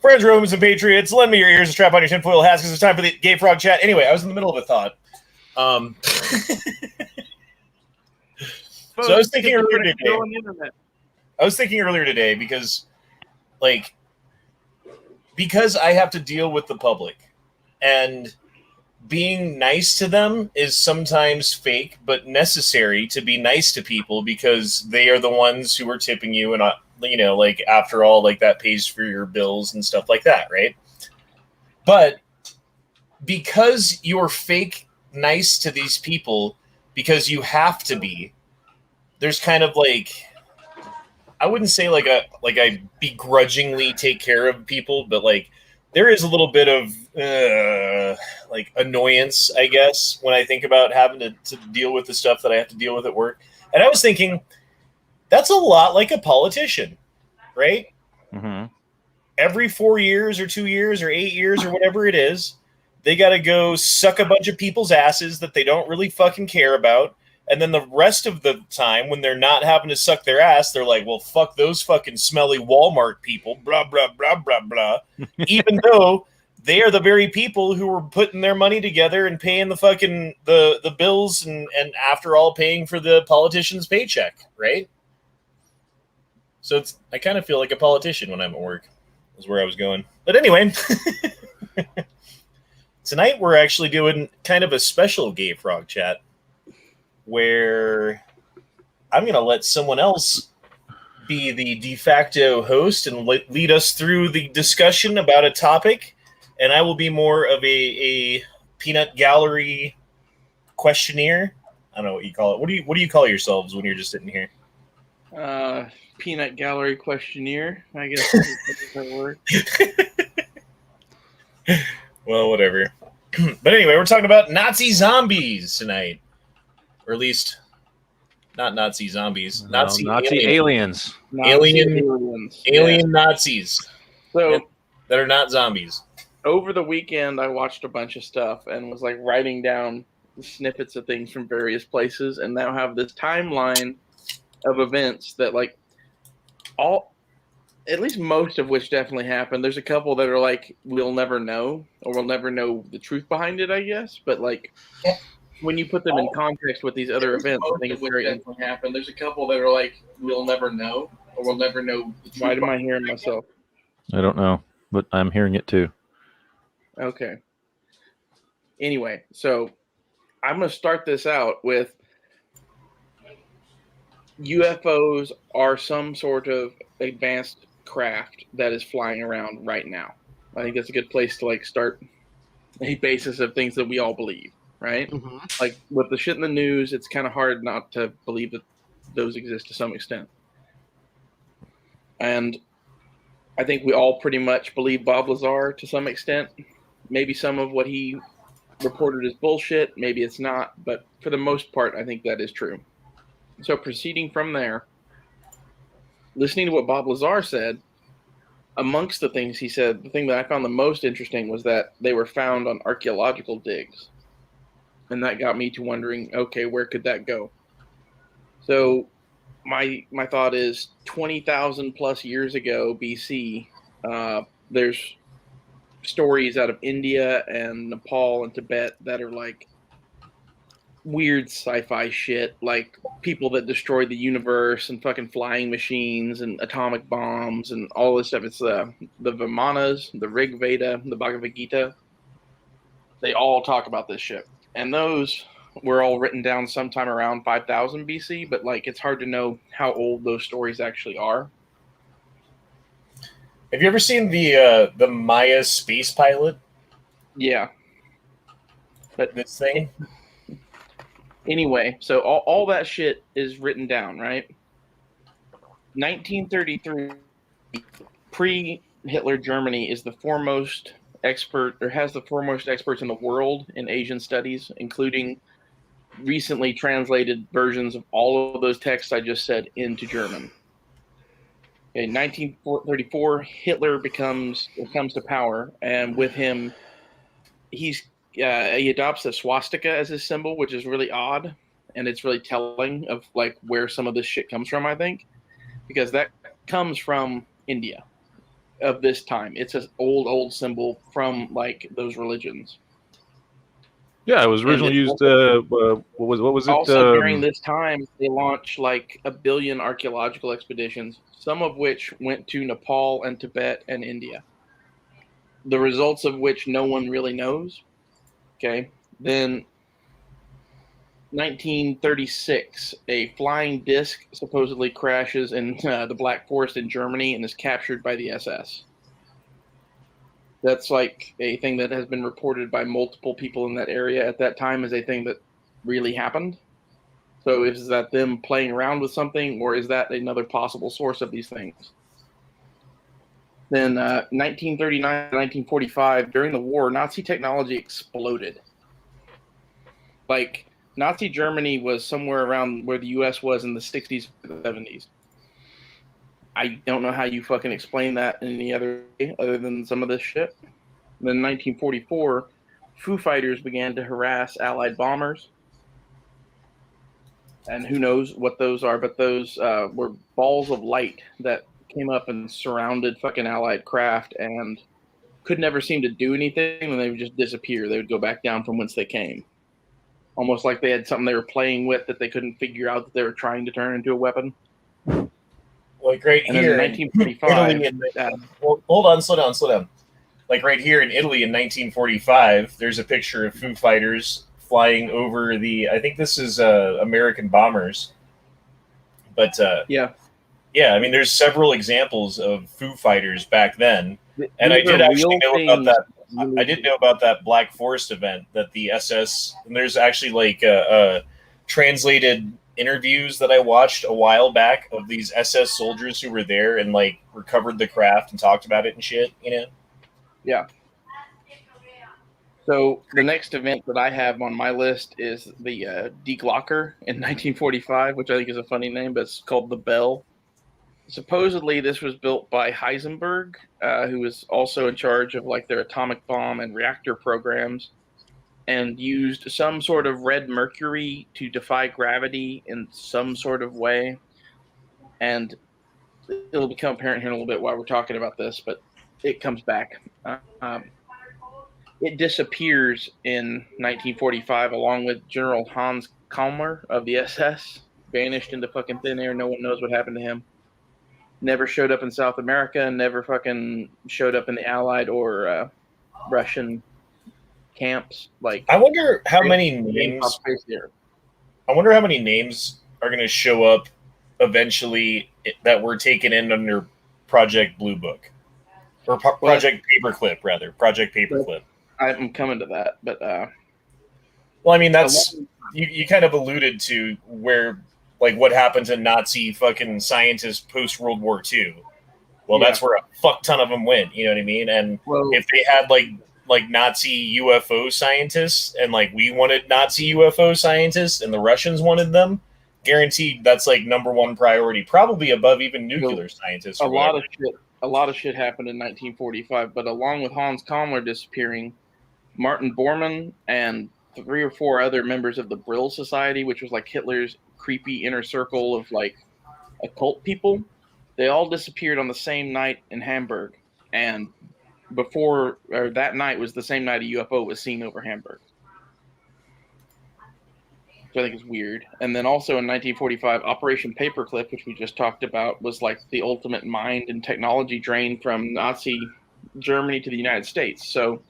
Friends, Romans, and Patriots, lend me your ears and strap on your tinfoil hats because it's time for the Gay Frog Chat. Anyway, I was in the middle of a thought. So I was thinking earlier today. Because I have to deal with the public, and being nice to them is sometimes fake, but necessary to be nice to people because they are the ones who are tipping you, and after all, that pays for your bills and stuff like that, right? But because you're fake nice to these people because you have to be, there's kind of I wouldn't say I begrudgingly take care of people, but there is a little bit of annoyance, I guess, when I think about having to deal with the stuff that I have to deal with at work. And I was thinking, that's a lot like a politician, right? Mm-hmm. Every 4 years or 2 years or 8 years or whatever it is, they got to go suck a bunch of people's asses that they don't really fucking care about. And then the rest of the time, when they're not having to suck their ass, they're like, well, fuck those fucking smelly Walmart people, blah, blah, blah, blah, blah. Even though they are the very people who were putting their money together and paying the fucking the bills and after all paying for the politician's paycheck, right? So I kind of feel like a politician when I'm at work, is where I was going. But anyway, tonight we're actually doing kind of a special Gay Frog Chat, where I'm going to let someone else be the de facto host and lead us through the discussion about a topic, and I will be more of a peanut gallery questionnaire. I don't know what you call it. What do you call yourselves when you're just sitting here? Peanut gallery questionnaire, I guess. That word. Well, whatever. But anyway, we're talking about Nazi zombies tonight. Or at least, not Nazi zombies. No, Nazi aliens. Alien Nazis. So that are not zombies. Over the weekend, I watched a bunch of stuff and was writing down snippets of things from various places, and now have this timeline of events that at least most of which definitely happened. There's a couple that are we'll never know, or we'll never know the truth behind it, I guess. But when you put them in context with these other events, I think it's very interesting. Happen. There's a couple that are we'll never know, or we'll never know the truth. Why am I hearing myself? I don't know, but I'm hearing it too. Okay. Anyway, so I'm going to start this out with UFOs are some sort of advanced craft that is flying around right now. I think that's a good place to start a basis of things that we all believe, right? Mm-hmm. With the shit in the news, it's kind of hard not to believe that those exist to some extent. And I think we all pretty much believe Bob Lazar to some extent. Maybe some of what he reported is bullshit. Maybe it's not. But for the most part, I think that is true. So proceeding from there, listening to what Bob Lazar said, amongst the things he said, the thing that I found the most interesting was that they were found on archaeological digs. And that got me to wondering, okay, where could that go? So my thought is 20,000 plus years ago, BC, there's stories out of India and Nepal and Tibet that are weird sci-fi shit, people that destroyed the universe and fucking flying machines and atomic bombs and all this stuff. It's the Vimanas, the Rig Veda, the Bhagavad Gita. They all talk about this shit. And those were all written down sometime around 5000 BC, but it's hard to know how old those stories actually are. Have you ever seen the Maya space pilot? Yeah. But this thing? Anyway, so all that shit is written down, right? 1933, pre-Hitler Germany is the foremost expert, or has the foremost experts in the world in Asian studies, including recently translated versions of all of those texts I just said into German. In 1934, Hitler comes to power, and with him, he adopts the swastika as his symbol, which is really odd, and it's really telling of where some of this shit comes from, I think, because that comes from India. of this time. It's an old symbol from like those religions. Yeah, it was originally used. What was it? Also, during this time, they launched like 1 billion archaeological expeditions, some of which went to Nepal and Tibet and India. The results of which no one really knows. Okay, then 1936, a flying disc supposedly crashes in the Black Forest in Germany and is captured by the SS. That's like a thing that has been reported by multiple people in that area at that time as a thing that really happened. So is that them playing around with something, or is that another possible source of these things? Then 1939 to 1945, during the war, Nazi technology exploded. Like, Nazi Germany was somewhere around where the U.S. was in the 60s or the 70s. I don't know how you fucking explain that in any other way other than some of this shit. Then in 1944, Foo Fighters began to harass Allied bombers. And who knows what those are, but those were balls of light that came up and surrounded fucking Allied craft and could never seem to do anything, and they would just disappear. They would go back down from whence they came. Almost like they had something they were playing with that they couldn't figure out that they were trying to turn into a weapon. Like right and here in 1945. Hold on, slow down. Like right here in Italy in 1945, there's a picture of Foo Fighters flying over I think this is American bombers. But yeah, I mean, there's several examples of Foo Fighters back then, and I did actually know about that. I did know about that Black Forest event that the SS. And there's actually like translated interviews that I watched a while back of these SS soldiers who were there and like recovered the craft and talked about it and shit. You know? Yeah. So the next event that I have on my list is the Die Glocker in 1945, which I think is a funny name, but it's called the Bell. Supposedly, this was built by Heisenberg, who was also in charge of like their atomic bomb and reactor programs, and used some sort of red mercury to defy gravity in some sort of way. And it'll become apparent here in a little bit while we're talking about this, but it comes back. It disappears in 1945 along with General Hans Kalmer of the SS, vanished into fucking thin air. No one knows what happened to him. Never showed up in South America, never fucking showed up in the Allied or Russian camps. Like, I wonder how many names. I wonder how many names are going to show up eventually that were taken in under Project Blue Book or Project Paperclip, rather. Project Paperclip. I'm coming to that, but well, I mean, that's you kind of alluded to where. Like what happened to Nazi fucking scientists post World War II. Well, that's where a fuck ton of them went. You know what I mean? And if they had like Nazi UFO scientists, and like we wanted Nazi UFO scientists, and the Russians wanted them, guaranteed that's like number one priority, probably above even nuclear scientists. A lot of shit happened in 1945, but along with Hans Kalmer disappearing, Martin Bormann and 3 or 4 other members of the Brill Society, which was like Hitler's creepy inner circle of like occult people, they all disappeared on the same night in Hamburg, and that night was the same night a UFO was seen over Hamburg, which I think is weird. And then also in 1945, Operation Paperclip, which we just talked about, was like the ultimate mind and technology drain from Nazi Germany to the United States. So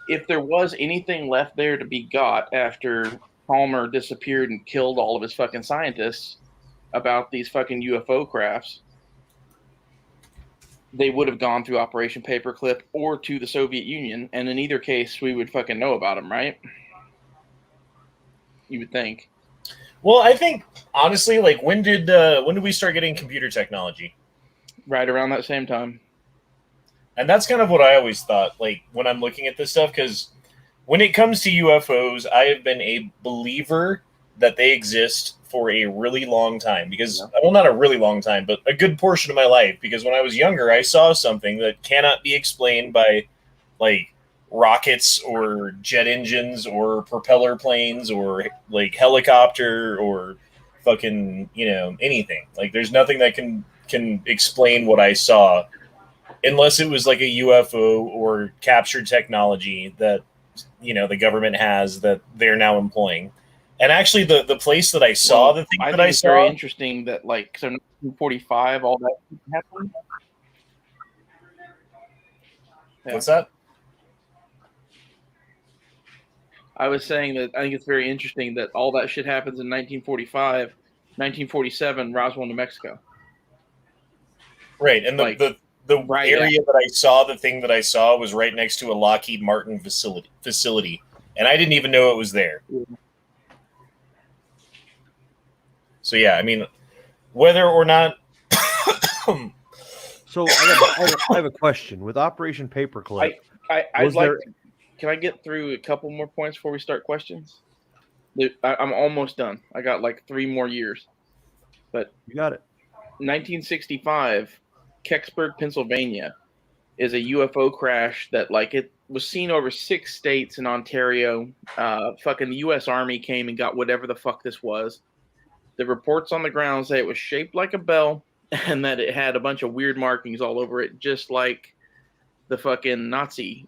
if there was anything left there to be got after Palmer disappeared and killed all of his fucking scientists about these fucking UFO crafts, they would have gone through Operation Paperclip or to the Soviet Union, and in either case, we would fucking know about them, right? You would think. Well, I think honestly, like when did we start getting computer technology? Right around that same time. And that's kind of what I always thought, like when I'm looking at this stuff, because when it comes to UFOs, I have been a believer that they exist for a really long time. Because, well, not a really long time, but a good portion of my life. Because when I was younger, I saw something that cannot be explained by, like, rockets or jet engines or propeller planes or, like, helicopter or fucking, anything. Like, there's nothing that can explain what I saw. unless it was like a UFO or captured technology that the government has that they're now employing. And actually, the place that I saw the thing that I it's saw, very interesting that like so 1945 all that happened. Yeah. What's that? I was saying that I think it's very interesting that all that shit happens in 1945, 1947, Roswell, New Mexico. Right, and Like, the area that I saw, the thing that I saw was right next to a Lockheed Martin facility, and I didn't even know it was there. Yeah. So yeah, I mean, whether or not. So I have a question with Operation Paperclip. Can I get through a couple more points before we start questions? I'm almost done. I got like 3 more years. But you got it. 1965, Kecksburg, Pennsylvania, is a UFO crash that like it was seen over 6 states in Ontario. Fucking the U.S. Army came and got whatever the fuck this was. The reports on the ground say it was shaped like a bell and that it had a bunch of weird markings all over it, just like the fucking Nazi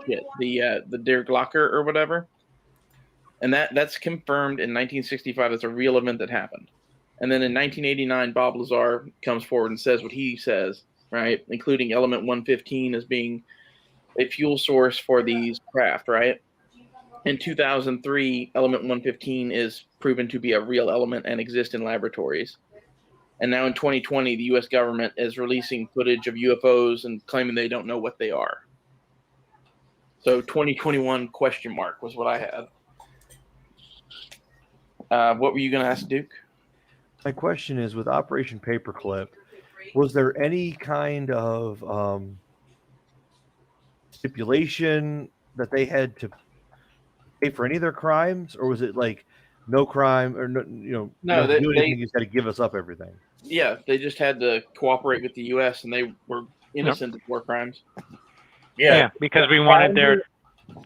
shit, the Der Glocker or whatever. And that's confirmed in 1965 as a real event that happened. And then in 1989, Bob Lazar comes forward and says what he says, right? Including element 115 as being a fuel source for these craft, right? In 2003, element 115 is proven to be a real element and exist in laboratories. And now in 2020, the U.S. government is releasing footage of UFOs and claiming they don't know what they are. So 2021 question mark was what I had. What were you going to ask, Duke? My question is, with Operation Paperclip, was there any kind of stipulation that they had to pay for any of their crimes, or was it like no crime or no, they just had to give us up everything? Yeah, they just had to cooperate with the U.S. and they were innocent of war crimes. Yeah, because we wanted their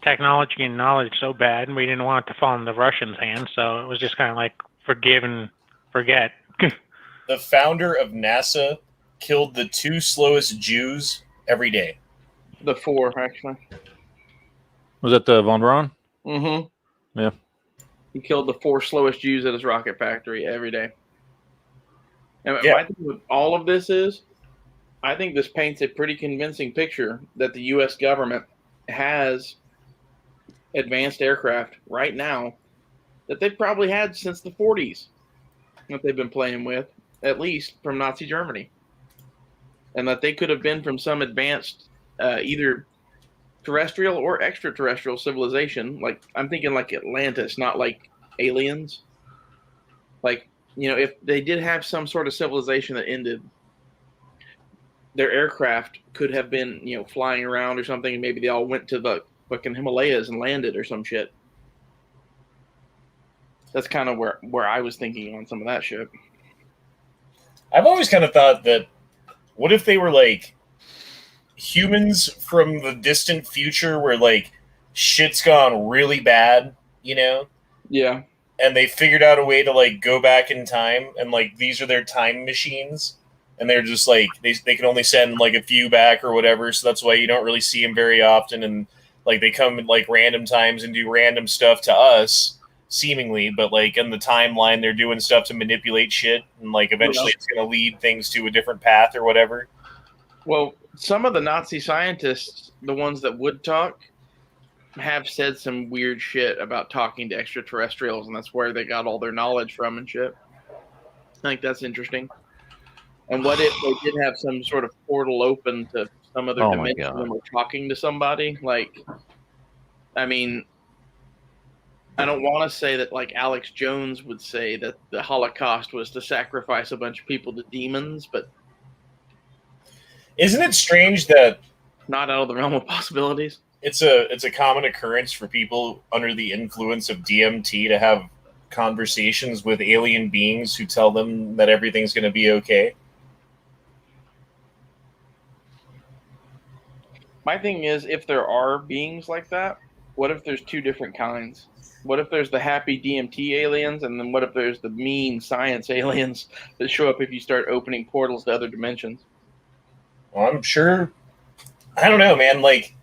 technology and knowledge so bad, and we didn't want it to fall in the Russians' hands. So it was just kind of like forgive and forget. The founder of NASA killed the 2 slowest Jews every day. The 4, actually. Was that the Von Braun? Mm-hmm. Yeah. He killed the 4 slowest Jews at his rocket factory every day. And my thing with all of this is, I think this paints a pretty convincing picture that the U.S. government has advanced aircraft right now that they've probably had since the 40s that they've been playing with, at least from Nazi Germany. And that they could have been from some advanced either terrestrial or extraterrestrial civilization. Like, I'm thinking like Atlantis, not like aliens. Like, if they did have some sort of civilization that ended, their aircraft could have been, flying around or something, and maybe they all went to the fucking Himalayas and landed or some shit. That's kind of where I was thinking on some of that shit. I've always kind of thought that, what if they were like humans from the distant future where like shit's gone really bad, Yeah. And they figured out a way to like go back in time, and like these are their time machines, and they're just like they can only send like a few back or whatever, so that's why you don't really see them very often, and like they come at like random times and do random stuff to us seemingly, but like in the timeline they're doing stuff to manipulate shit, and like eventually it's going to lead things to a different path or whatever. Well, some of the Nazi scientists, the ones that would talk, have said some weird shit about talking to extraterrestrials, and that's where they got all their knowledge from and shit. I think that's interesting. And what if they did have some sort of portal open to some other dimension and were talking to somebody? Like, I mean, I don't want to say that like Alex Jones would say that the Holocaust was to sacrifice a bunch of people to demons, but isn't it strange that not out of the realm of possibilities? It's a common occurrence for people under the influence of DMT to have conversations with alien beings who tell them that everything's going to be okay. My thing is, if there are beings like that, what if there's 2 different kinds? What if there's the happy DMT aliens, and then what if there's the mean science aliens that show up if you start opening portals to other dimensions? Well, I'm sure. I don't know, man. Like,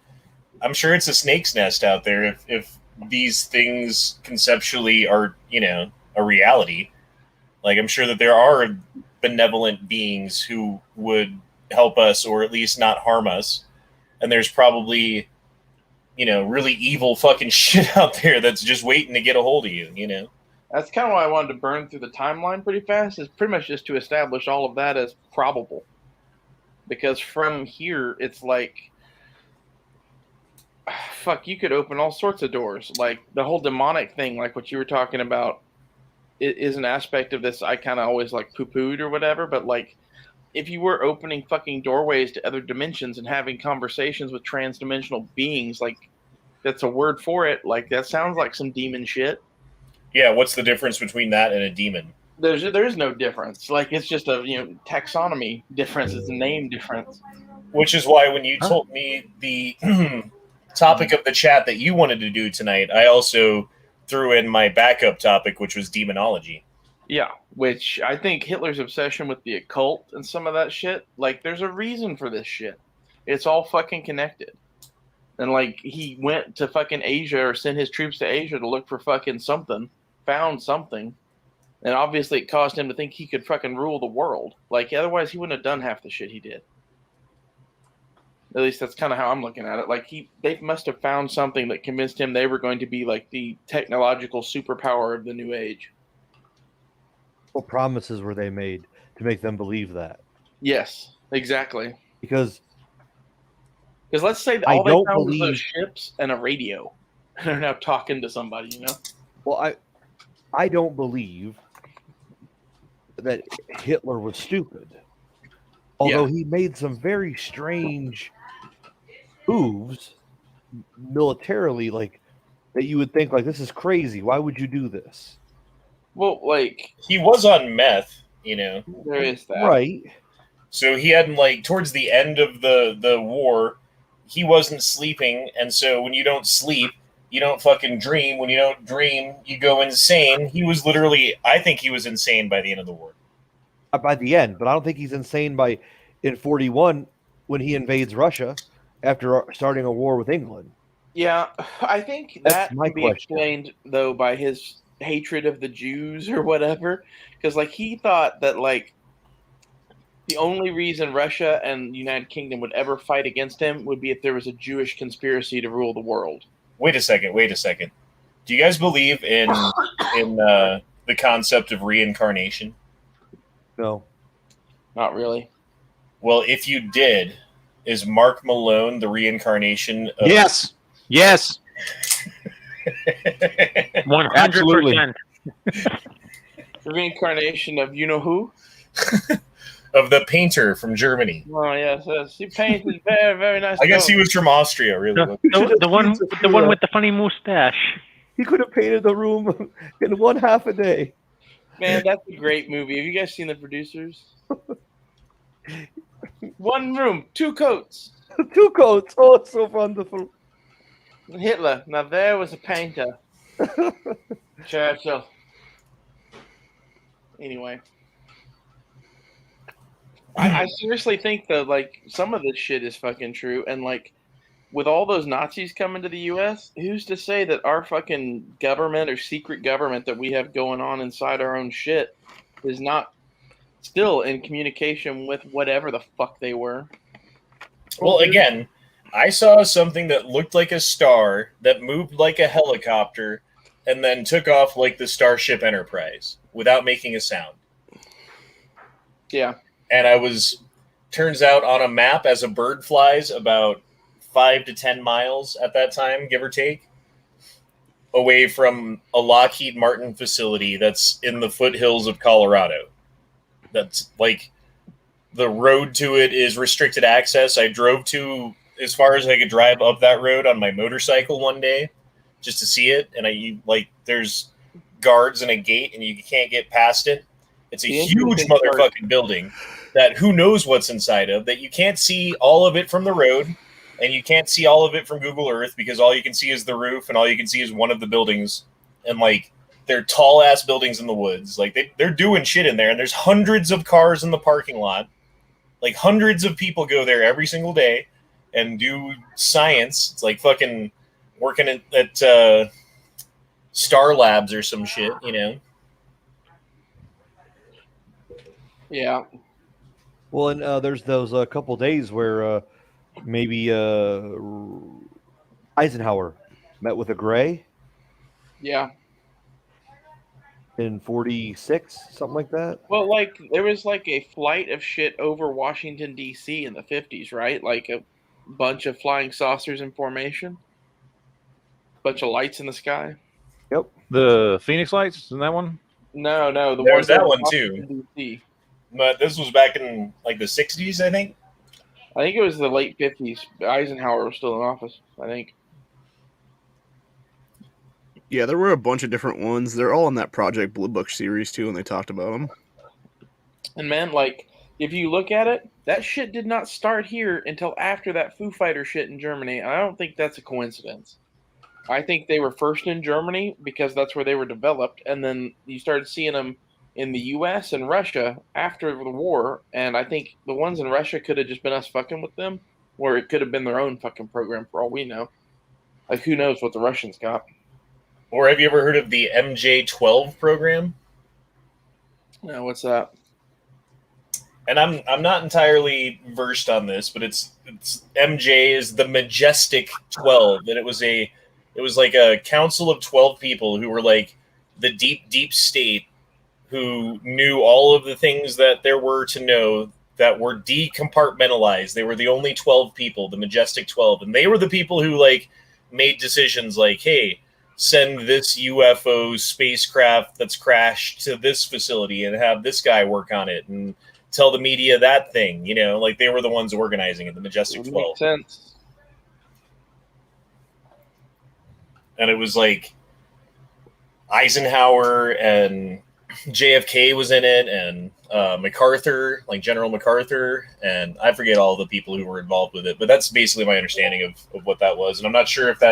I'm sure it's a snake's nest out there if these things conceptually are, a reality. Like, I'm sure that there are benevolent beings who would help us or at least not harm us. And there's probably, really evil fucking shit out there that's just waiting to get a hold of you, That's kind of why I wanted to burn through the timeline pretty fast, is pretty much just to establish all of that as probable. Because from here, it's like, fuck, you could open all sorts of doors. Like, the whole demonic thing, like what you were talking about, is an aspect of this I kind of always, like, poo-pooed or whatever. But, like, if you were opening fucking doorways to other dimensions and having conversations with trans-dimensional beings, like, that's a word for it. Like, that sounds like some demon shit. Yeah, what's the difference between that and a demon? There's no difference. Like, it's just a taxonomy difference. It's a name difference. Which is why when you told me the topic of the chat that you wanted to do tonight, I also threw in my backup topic, which was demonology. Yeah, which I think Hitler's obsession with the occult and some of that shit, like, there's a reason for this shit. It's all fucking connected. And, like, he went to fucking Asia or sent his troops to Asia to look for fucking something, found something, and obviously it caused him to think he could fucking rule the world. Like, otherwise he wouldn't have done half the shit he did. At least that's kind of how I'm looking at it. Like, they must have found something that convinced him they were going to be, like, the technological superpower of the new age. What promises were they made to make them believe that? Yes, exactly. Because let's say that all they found was those ships and a radio. And they're now talking to somebody, Well, I don't believe that Hitler was stupid. Although he made some very strange moves militarily, like, that you would think, like, this is crazy. Why would you do this? Well, like, he was on meth, There is that. Right. So he hadn't, like, towards the end of the war, he wasn't sleeping, and so when you don't sleep, you don't fucking dream. When you don't dream, you go insane. He was literally, I think he was insane by the end of the war. By the end, but I don't think he's insane in 41 when he invades Russia after starting a war with England. Yeah, I think that can be explained, though, by his hatred of the Jews or whatever. Because, like, he thought that, like, the only reason Russia and the United Kingdom would ever fight against him would be if there was a Jewish conspiracy to rule the world. Wait a second. Do you guys believe in the concept of reincarnation? No. Not really. Well, if you did, is Mark Malone the reincarnation of... Yes. 100%. The reincarnation of you-know-who? Of the painter from Germany. Oh, yes. He painted very, very nice. I guess he was from Austria, really. The one with the funny mustache. He could have painted the room in one half a day. Man, that's a great movie. Have you guys seen The Producers? One room, 2 coats. 2 coats. Oh, it's so wonderful. Hitler. Now there was a painter. Churchill. Anyway. I seriously think that, like, some of this shit is fucking true. And, like, with all those Nazis coming to the U.S., who's to say that our fucking government or secret government that we have going on inside our own shit is not still in communication with whatever the fuck they were? Well, again, I saw something that looked like a star that moved like a helicopter and then took off like the Starship Enterprise without making a sound. Yeah. And I was, turns out, on a map as a bird flies about 5 to 10 miles at that time, give or take, away from a Lockheed Martin facility that's in the foothills of Colorado. That's, like, the road to it is restricted access. I drove to as far as I could drive up that road on my motorcycle one day just to see it. And there's guards and a gate and you can't get past it. It's a huge motherfucking building that who knows what's inside of, that you can't see all of it from the road and you can't see all of it from Google Earth because all you can see is the roof and all you can see is one of the buildings. And, like, they're tall ass buildings in the woods. Like, they're doing shit in there and there's hundreds of cars in the parking lot. Like hundreds of people go there every single day and do science. It's like fucking working at Star Labs or some shit, you know? Yeah. Well, and there's those couple days where maybe Eisenhower met with a Gray Yeah. in 46, something like that. Well, like there was like a flight of shit over Washington D.C. in the 50s, right? Like a bunch of flying saucers in formation, bunch of lights in the sky. Yep. The Phoenix Lights, isn't that one? No, the There was ones that over one, Washington, too. D.C. But this was back in like the 60s, I think. I think it was the late 50s. Eisenhower was still in office, I think. Yeah, there were a bunch of different ones. They're all in that Project Blue Book series too, and they talked about them. And man, like, if you look at it, that shit did not start here until after that Foo Fighter shit in Germany. I don't think that's a coincidence. I think they were first in Germany because that's where they were developed, and then you started seeing them in the U.S. and Russia after the war. And I think the ones in Russia could have just been us fucking with them, or it could have been their own fucking program for all we know. Like, who knows what the Russians got? Or have you ever heard of the MJ-12 program? No, what's that? And I'm not entirely versed on this, but it's MJ is the Majestic 12, and it was like a council of 12 people who were like the deep state, who knew all of the things that there were to know that were decompartmentalized. They were the only 12 people, the Majestic 12, and they were the people who like made decisions like, hey, send this UFO spacecraft that's crashed to this facility and have this guy work on it and tell the media that thing, you know, like they were the ones organizing it, the Majestic 12. Makes sense. And it was like Eisenhower and JFK was in it, and MacArthur, like General MacArthur, and I forget all the people who were involved with it, but that's basically my understanding of what that was. And I'm not sure if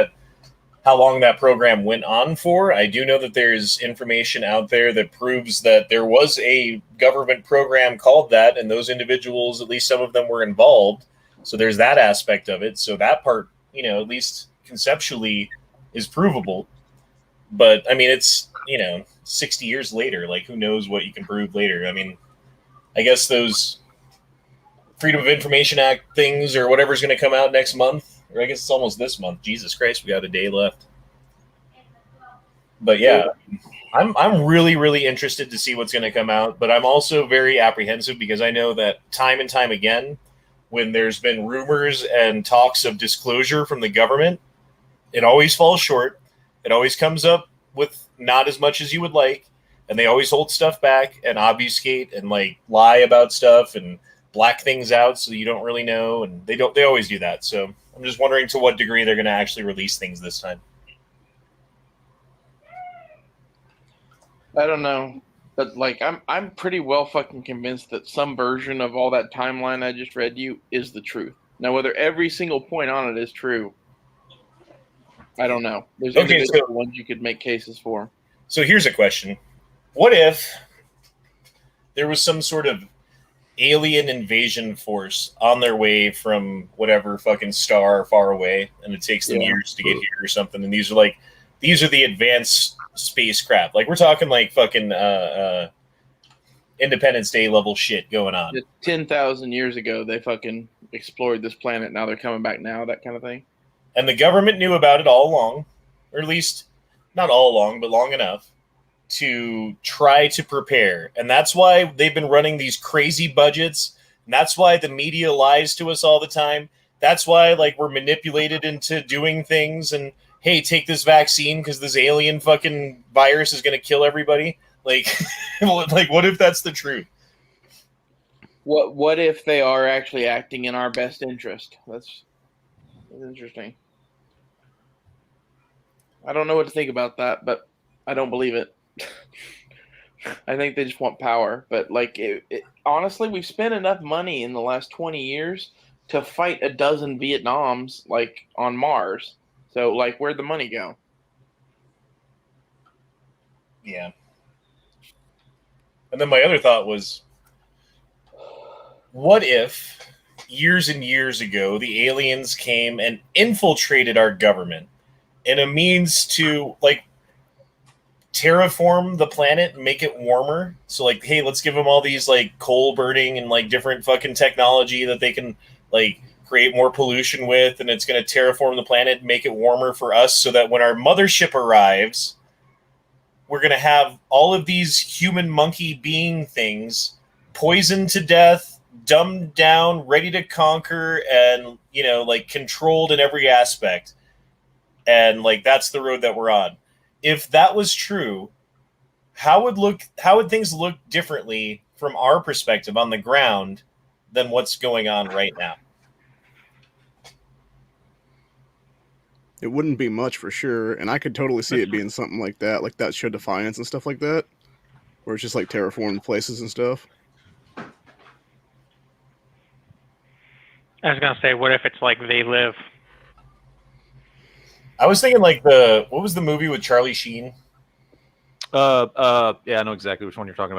how long that program went on for. I do know that there's information out there that proves that there was a government program called that, and those individuals, at least some of them, were involved. So there's that aspect of it. So that part, you know, at least conceptually is provable. But I mean, it's, you know, 60 years later, like who knows what you can prove later. I mean, I guess those Freedom of Information Act things or whatever's going to come out next month, or I guess it's almost this month. Jesus Christ, we got a day left. But yeah, I'm really, really interested to see what's going to come out. But I'm also very apprehensive because I know that time and time again, when there's been rumors and talks of disclosure from the government, it always falls short. It always comes up with not as much as you would like. And they always hold stuff back and obfuscate and like lie about stuff and black things out so you don't really know. And they always do that. So I'm just wondering to what degree they're going to actually release things this time. I don't know, but like I'm pretty well fucking convinced that some version of all that timeline I just read you is the truth. Now, whether every single point on it is true, I don't know. There's individual ones you could make cases for. So here's a question: what if there was some sort of alien invasion force on their way from whatever fucking star far away, and it takes them years to get here or something, and these are the advanced spacecraft, like we're talking like fucking Independence Day level shit going on. 10,000 years ago they fucking explored this planet, now they're coming back now, that kind of thing. And the government knew about it all along, or at least not all along, but long enough to try to prepare. And that's why they've been running these crazy budgets, and that's why the media lies to us all the time. That's why like we're manipulated into doing things, and hey, take this vaccine because this alien fucking virus is going to kill everybody. Like, like, what if that's the truth? What if they are actually acting in our best interest? That's interesting. I don't know what to think about that, but I don't believe it. I think they just want power. But like, honestly, we've spent enough money in the last 20 years to fight a dozen Vietnams, like on Mars. So, like, where'd the money go? Yeah. And then my other thought was, what if years and years ago the aliens came and infiltrated our government in a means to like terraform the planet and make it warmer? So like, hey, let's give them all these like coal burning and like different fucking technology that they can like create more pollution with, and it's going to terraform the planet and make it warmer for us, so that when our mothership arrives, we're going to have all of these human monkey being things poisoned to death, dumbed down, ready to conquer, and like controlled in every aspect. And like that's the road that we're on. If that was true, how would things look differently from our perspective on the ground than what's going on right now? It wouldn't be much for sure, and I could totally see it being something like that show Defiance and stuff like that, where it's just like terraformed places and stuff. I was gonna say, what if it's like They Live? I was thinking like what was the movie with Charlie Sheen? Yeah, I know exactly which one you're talking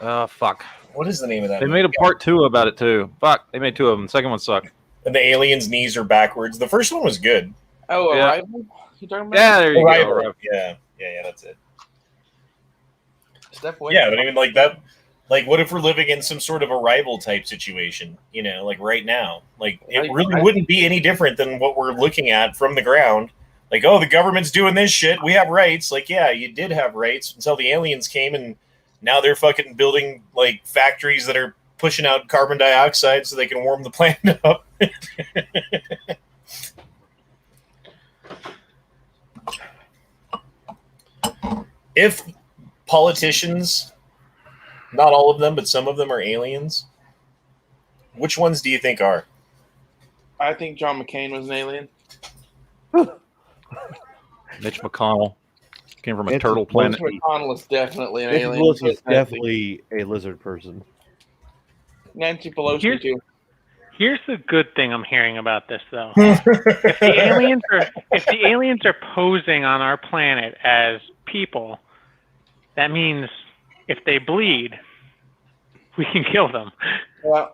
about. Fuck. What is the name of that They movie? made a part 2 about it too. Fuck, they made 2 of them. The second one sucked. And the aliens' knees are backwards. The first one was good. Oh, Yeah. Arrival? You talking about? Yeah, there you Arrival. go. Right. Yeah, that's it. Step away. Yeah, but even like that, like what if we're living in some sort of Arrival type situation, like right now? Like it really wouldn't be any different than what we're looking at from the ground. Like, oh, the government's doing this shit. We have rights. Like, yeah, you did have rights until the aliens came, and now they're fucking building like factories that are pushing out carbon dioxide so they can warm the planet up. If politicians, not all of them, but some of them are aliens, which ones do you think are? I think John McCain was an alien. Mitch McConnell came from a It's turtle planet. Mitch McConnell is definitely an Nancy alien. Pelosi is definitely a lizard person. Nancy Pelosi Here's- too. Here's the good thing I'm hearing about this, though. If the aliens are posing on our planet as people, that means if they bleed, we can kill them. Yeah.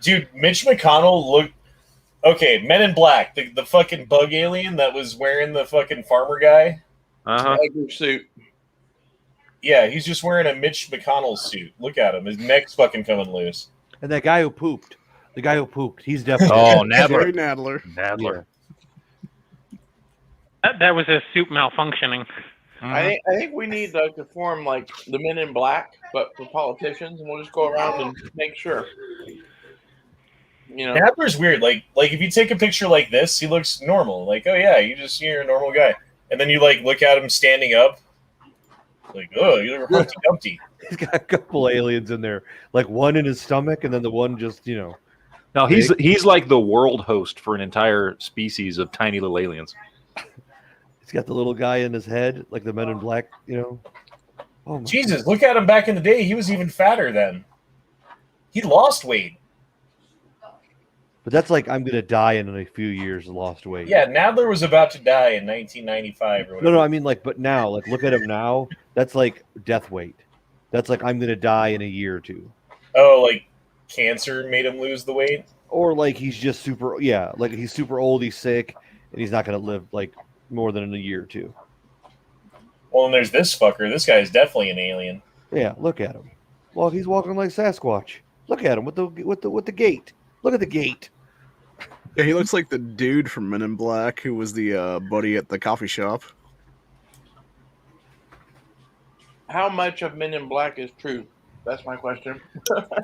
Dude, Mitch McConnell looked... Okay, Men in Black, the fucking bug alien that was wearing the fucking farmer guy. Tiger suit. Yeah, he's just wearing a Mitch McConnell suit. Look at him. His neck's fucking coming loose. And that guy who pooped. The guy who pooped. He's definitely. Oh, Jerry Nadler. Nadler. That was a suit malfunctioning. I think we need to form like the Men in Black, but for politicians, and we'll just go around and make sure. Nadler's weird. Like if you take a picture like this, he looks normal. Like, oh yeah, you're a normal guy. And then you like look at him standing up. Like, oh, you're Humpty Dumpty. He's got a couple aliens in there, like one in his stomach, and then the one just No, he's like the world host for an entire species of tiny little aliens. He's got the little guy in his head, like the Men in Black. Oh my Jesus, look at him back in the day. He was even fatter then. He lost weight. But that's like I'm gonna die in a few years. Lost weight. Yeah, Nadler was about to die in 1995 or whatever. No, I mean but now, look at him now. That's like death weight. That's like I'm gonna die in a year or two. Oh, like cancer made him lose the weight? Or like he's just like he's super old, he's sick, and he's not gonna live like more than a year or two. Well, and there's this fucker. This guy is definitely an alien. Yeah, look at him. Well, he's walking like Sasquatch. Look at him with the gait. Look at the gait. Yeah, he looks like the dude from Men in Black who was the buddy at the coffee shop. How much of Men in Black is true? That's my question.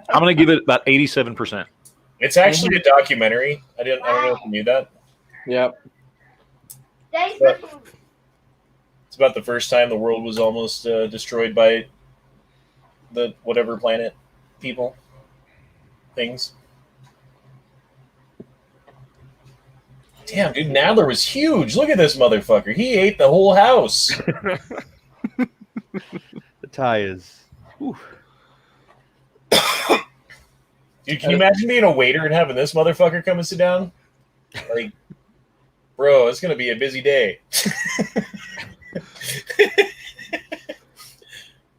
I'm going to give it about 87%. It's actually a documentary. I don't know if you knew that. Yep. It's about the first time the world was almost destroyed by the whatever planet people things. Damn, dude, Nadler was huge. Look at this motherfucker. He ate the whole house. The tie is. Whew. Dude, can you imagine being a waiter and having this motherfucker come and sit down? Like, bro, it's gonna be a busy day.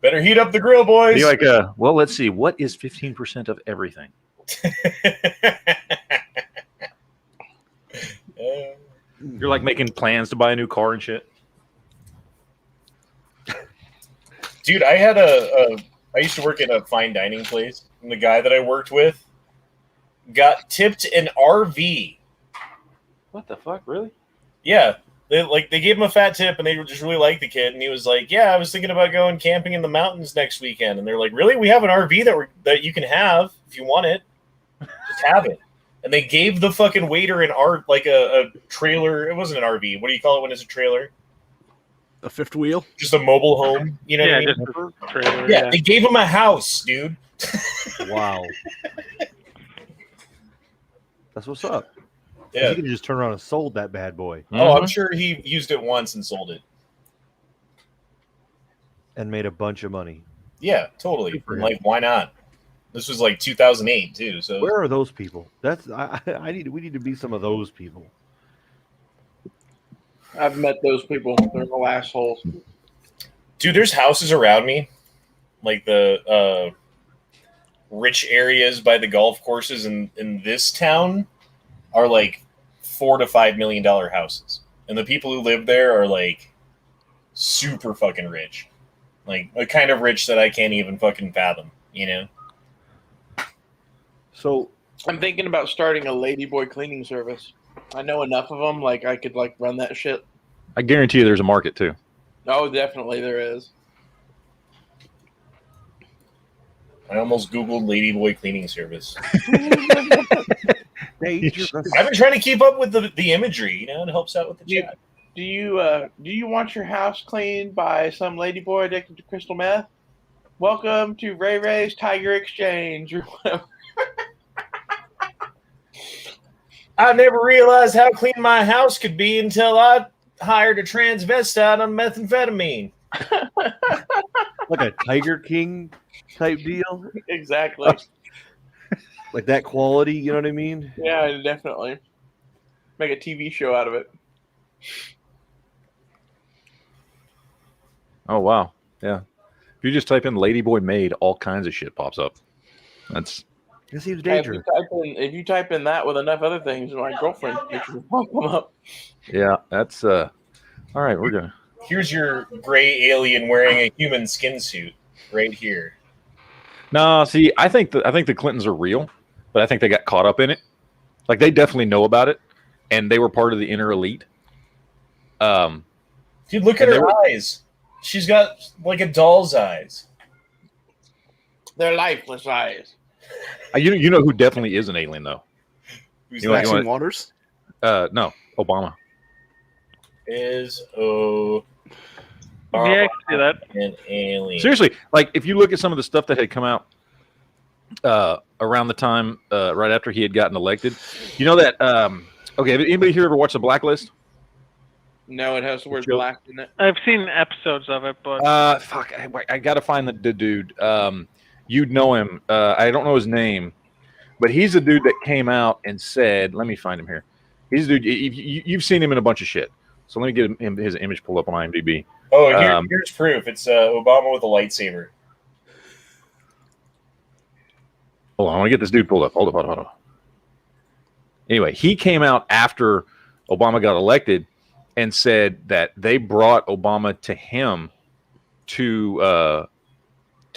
Better heat up the grill, boys. Be like, well, let's see. What is 15% of everything? You're like making plans to buy a new car and shit. Dude, I used to work at a fine dining place, and the guy that I worked with got tipped an RV. What the fuck? Really? Yeah. They gave him a fat tip, and they just really liked the kid. And he was like, "Yeah, I was thinking about going camping in the mountains next weekend." And they're like, "Really? We have an RV that you can have if you want it. Just have it." And they gave the fucking waiter a trailer. It wasn't an RV. What do you call it when it's a trailer? A fifth wheel. Just a mobile home. You know what I mean? Just a trailer, Yeah, they gave him a house, dude. Wow. That's what's up. Yeah. He could have just turned around and sold that bad boy Oh, I'm sure he used it once and sold it. and made a bunch of money. Yeah, totally. Like, why not? This was like 2008 too. So Where are those people? We need to be some of those people. I've met those people. They're all assholes. dude, there's houses around me, like the rich areas by the golf courses in this town are like $4 to $5 million houses, and the people who live there are like super fucking rich, like a kind of rich that I can't even fucking fathom, you know? So I'm thinking about starting a ladyboy cleaning service. I know enough of them, like I could like run that shit. I guarantee you there's a market too. Oh, definitely there is. I almost Googled ladyboy cleaning service. I've I've been trying to keep up with the imagery, you know, it helps out with the chat. Do you want your house cleaned by some ladyboy addicted to crystal meth? Welcome to Ray Ray's Tiger Exchange or whatever. I never realized how clean my house could be until I hired a transvestite on methamphetamine. like a Tiger King type deal, Exactly. like that quality. You know what I mean? Yeah, definitely. Make a TV show out of it. Oh wow, yeah. If you just type in "ladyboy maid," all kinds of shit pops up. That's It seems If dangerous. you type in that with enough other things, my girlfriend pictures will pop up. yeah. That's all right. We're gonna. Here's your gray alien wearing a human skin suit right here. No, see, I think the Clintons are real, but I think they got caught up in it. Like they definitely know about it, and they were part of the inner elite. Dude, look at her eyes. She's got like a doll's eyes. They're lifeless eyes. You know who definitely is an alien though? Who's You know- that? Maxine Waters. No, Obama. Is Yeah, I can see that. an alien? Seriously, like if you look at some of the stuff that had come out around the time right after he had gotten elected, you know that okay, have anybody here ever watched The Blacklist? No, it has the word Joke. black in it. I've seen episodes of it, but Fuck, I gotta find the dude. You'd know him. I don't know his name, but he's a dude that came out and said, let me find him here. He's a dude, you've seen him in a bunch of shit. So let me get him his image pulled up on IMDb. Oh, here's proof. It's Obama with a lightsaber. Hold on, I want to get this dude pulled up. Hold on. Anyway, he came out after Obama got elected and said that they brought Obama to him to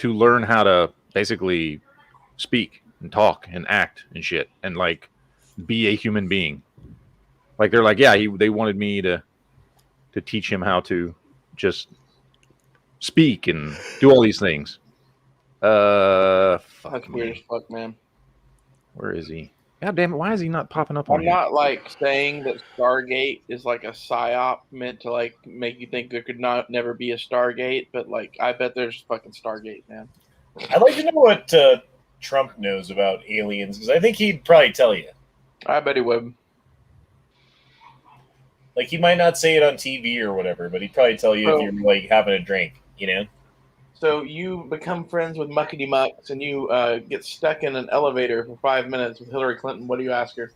learn how to basically speak and talk and act and shit and like be a human being. Like they're like, yeah, they wanted me to teach him how to just speak and do all these things. That's Fuck weird as me. fuck, man. Where is he? God damn it! Why is he not popping up on I'm here? not like saying that Stargate is like a psyop meant to like make you think there could never be a Stargate, but like I bet there's fucking Stargate, man. I'd like to know what Trump knows about aliens, because I think he'd probably tell you. I bet he would. Like, he might not say it on TV or whatever, but he'd probably tell you if you're like having a drink, you know? So you become friends with Muckety Mucks and you get stuck in an elevator for 5 minutes with Hillary Clinton. What do you ask her?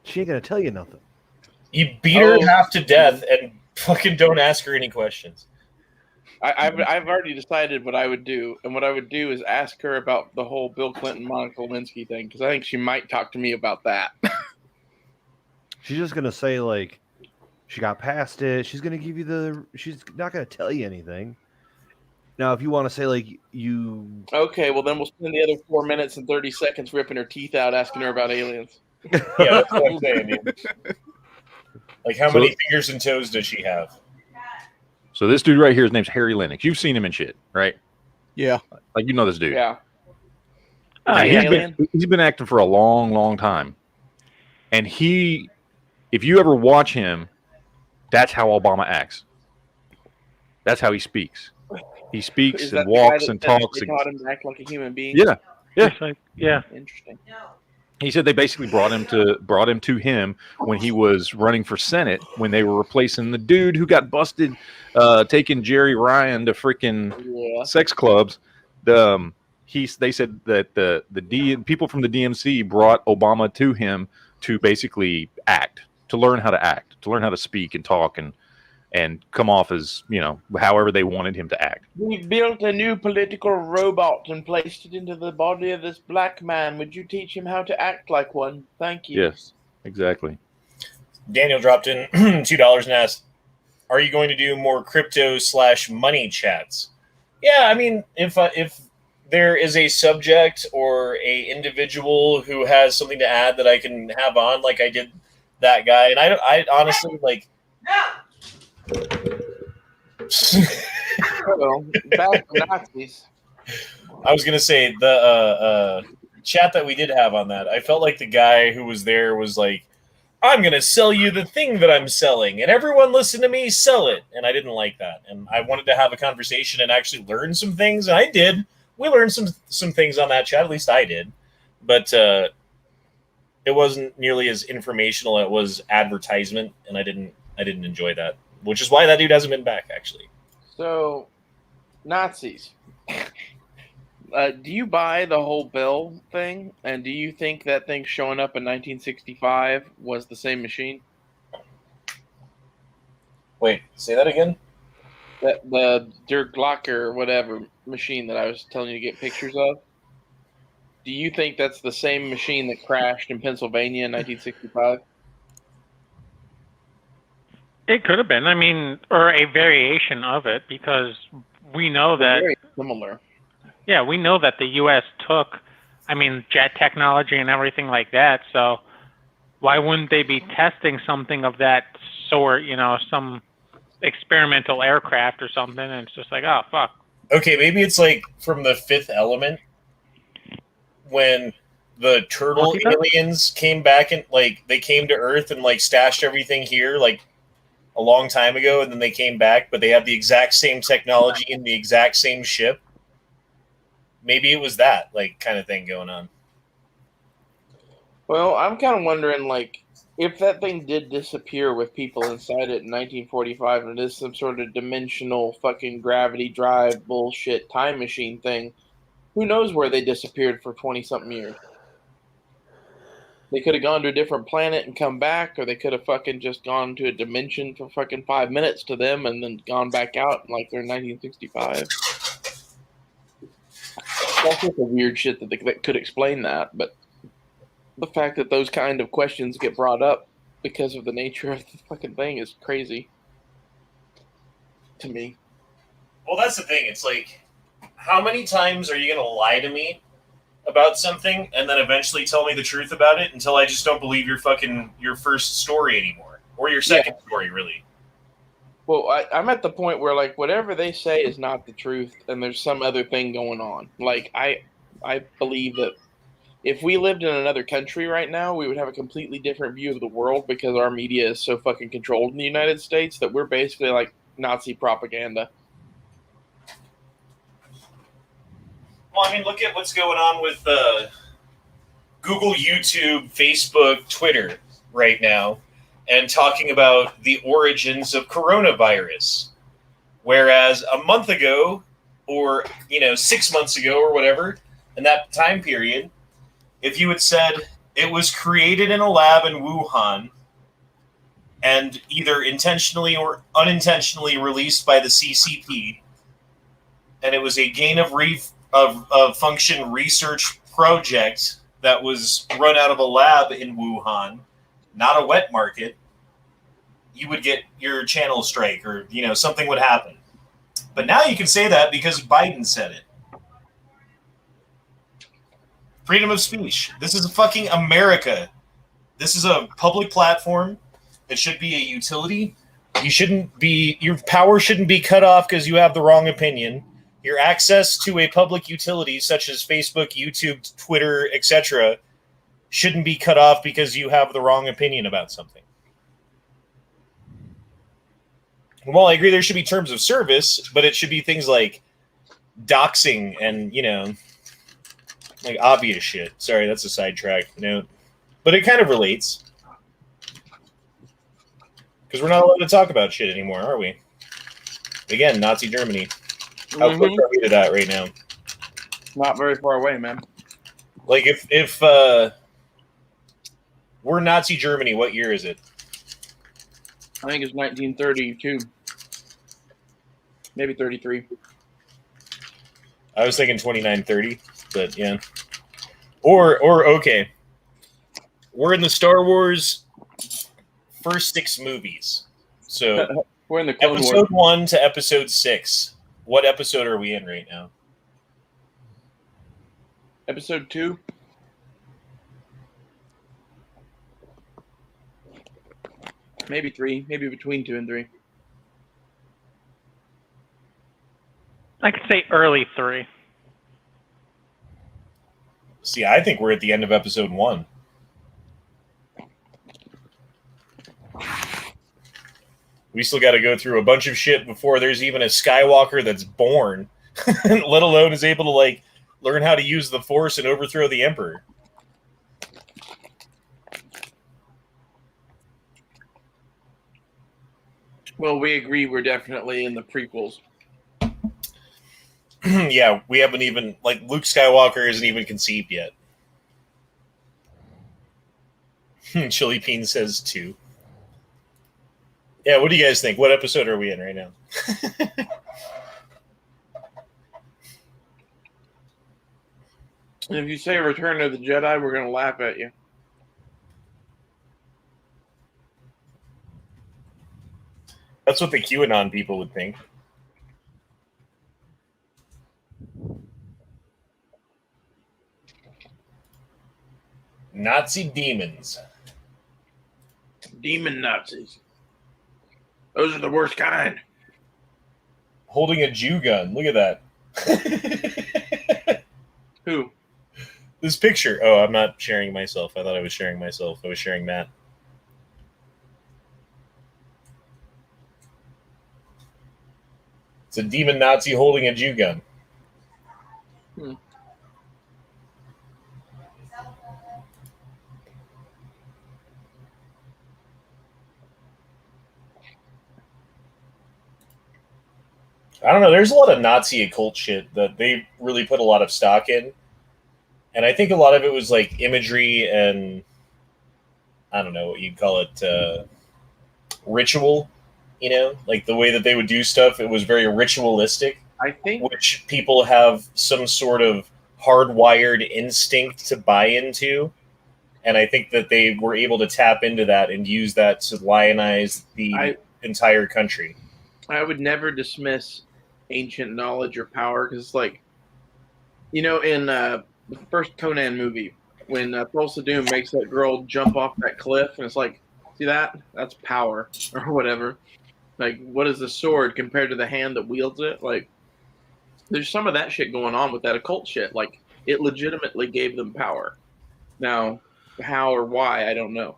She ain't gonna tell you nothing. You beat her half to death and fucking don't ask her any questions. I've already decided what I would do, and what I would do is ask her about the whole Bill Clinton, Monica Lewinsky thing, because I think she might talk to me about that. She's just gonna say like she got past it. She's gonna give you she's not gonna tell you anything. Now, if you want to say like you Okay, well then we'll spend the other 4 minutes and 30 seconds ripping her teeth out, asking her about aliens. Yeah, that's what I'm saying, dude. Like, how many fingers and toes does she have? So this dude right here, his name's Harry Lennox. You've seen him and shit, right? Yeah. Like, you know this dude. Yeah. Now, Alien? he's been acting for a long, long time. And if you ever watch him, that's how Obama acts. That's how he speaks. He speaks Is and that the walks guy and that talks. They taught him to act like a human being. Yeah. It's like, yeah. Interesting. He said they basically brought him to him when he was running for Senate, when they were replacing the dude who got busted taking Jerry Ryan to freaking sex clubs. They said that the people from the DNC brought Obama to him to basically act, to learn how to act, to learn how to speak and talk and come off as, you know, however they wanted him to act. We built a new political robot and placed it into the body of this black man. Would you teach him how to act like one? Thank you. Yes, exactly. Daniel dropped in $2 and asked, "Are you going to do more crypto/money chats?" Yeah, I mean, if there is a subject or a individual who has something to add that I can have on, like I did that guy, and I honestly like. Bad Nazis. I was gonna say the chat that we did have on that. I felt like the guy who was there was like, "I'm gonna sell you the thing that I'm selling, and everyone listen to me sell it." And I didn't like that, and I wanted to have a conversation and actually learn some things, and I did. We learned some things on that chat. At least I did, but it wasn't nearly as informational. It was advertisement, and I didn't enjoy that. Which is why that dude hasn't been back, actually. So, Nazis. Do you buy the whole Bill thing? And do you think that thing showing up in 1965 was the same machine? Wait, say that again? The Der Glocker or whatever machine that I was telling you to get pictures of? Do you think that's the same machine that crashed in Pennsylvania in 1965? It could have been. I mean, or a variation of it, because we know that. Very similar. Yeah, we know that the U.S. took, I mean, jet technology and everything like that. So why wouldn't they be testing something of that sort? You know, some experimental aircraft or something, and it's just like, oh fuck. Okay, maybe it's like from The Fifth Element when the turtle aliens came back and like they came to Earth and like stashed everything here, like. A long time ago, and then they came back, but they have the exact same technology and the exact same ship. Maybe it was that like kind of thing going on. Well, I'm kind of wondering, like, if that thing did disappear with people inside it in 1945, and it is some sort of dimensional fucking gravity drive bullshit time machine thing, who knows where they disappeared for 20-something years? They could have gone to a different planet and come back, or they could have fucking just gone to a dimension for fucking 5 minutes to them and then gone back out like they're in 1965. That's just a weird shit that could explain that, but the fact that those kind of questions get brought up because of the nature of the fucking thing is crazy to me. Well, that's the thing. It's like, how many times are you going to lie to me about something and then eventually tell me the truth about it until I just don't believe your first story anymore, or your second story, really? Well, I'm at the point where like whatever they say is not the truth, and there's some other thing going on. Like I believe that if we lived in another country right now, we would have a completely different view of the world because our media is so fucking controlled in the United States that we're basically like Nazi propaganda. Well, I mean, look at what's going on with Google, YouTube, Facebook, Twitter right now, and talking about the origins of coronavirus. Whereas a month ago, or 6 months ago, or whatever, in that time period, if you had said it was created in a lab in Wuhan and either intentionally or unintentionally released by the CCP, and it was a gain of function research project that was run out of a lab in Wuhan, not a wet market, you would get your channel strike, or something would happen. But now you can say that because Biden said it. Freedom of speech. This is fucking America. This is a public platform. It should be a utility. Your power shouldn't be cut off because you have the wrong opinion. Your access to a public utility such as Facebook, YouTube, Twitter, etc. shouldn't be cut off because you have the wrong opinion about something. Well, I agree there should be terms of service, but it should be things like doxing and, like obvious shit. Sorry, that's a sidetrack note. But it kind of relates. Because we're not allowed to talk about shit anymore, are we? Again, Nazi Germany. How close are we to that right now? Not very far away, man. Like, if we're Nazi Germany, what year is it? I think it's 1932. Maybe 33. I was thinking 2930, but yeah. Or okay. We're in the Star Wars first 6 movies. So we're in the Clone episode Wars. 1 to episode 6. What episode are we in right now? Episode 2. Maybe 3. Maybe between 2 and 3. I could say early 3. See, I think we're at the end of episode 1. We still got to go through a bunch of shit before there's even a Skywalker that's born, let alone is able to learn how to use the Force and overthrow the Emperor. Well, we agree we're definitely in the prequels. Yeah, we haven't even, Luke Skywalker isn't even conceived yet. Chili Bean says 2. Yeah, what do you guys think? What episode are we in right now? And if you say Return of the Jedi, we're going to laugh at you. That's what the QAnon people would think. Nazi demons. Demon Nazis. Those are the worst kind. Holding a Jew gun. Look at that. Who? This picture. Oh, I'm not sharing myself. I thought I was sharing myself. I was sharing Matt. It's a demon Nazi holding a Jew gun. I don't know. There's a lot of Nazi occult shit that they really put a lot of stock in. And I think a lot of it was like imagery and I don't know what you'd call it, ritual, like the way that they would do stuff. It was very ritualistic, I think, which people have some sort of hardwired instinct to buy into. And I think that they were able to tap into that and use that to lionize the entire country. I would never dismiss ancient knowledge or power because it's like, in the first Conan movie, when Thulsa Doom makes that girl jump off that cliff, and it's like, see that? That's power or whatever. Like, what is the sword compared to the hand that wields it? Like, there's some of that shit going on with that occult shit. Like, it legitimately gave them power. Now, how or why, I don't know.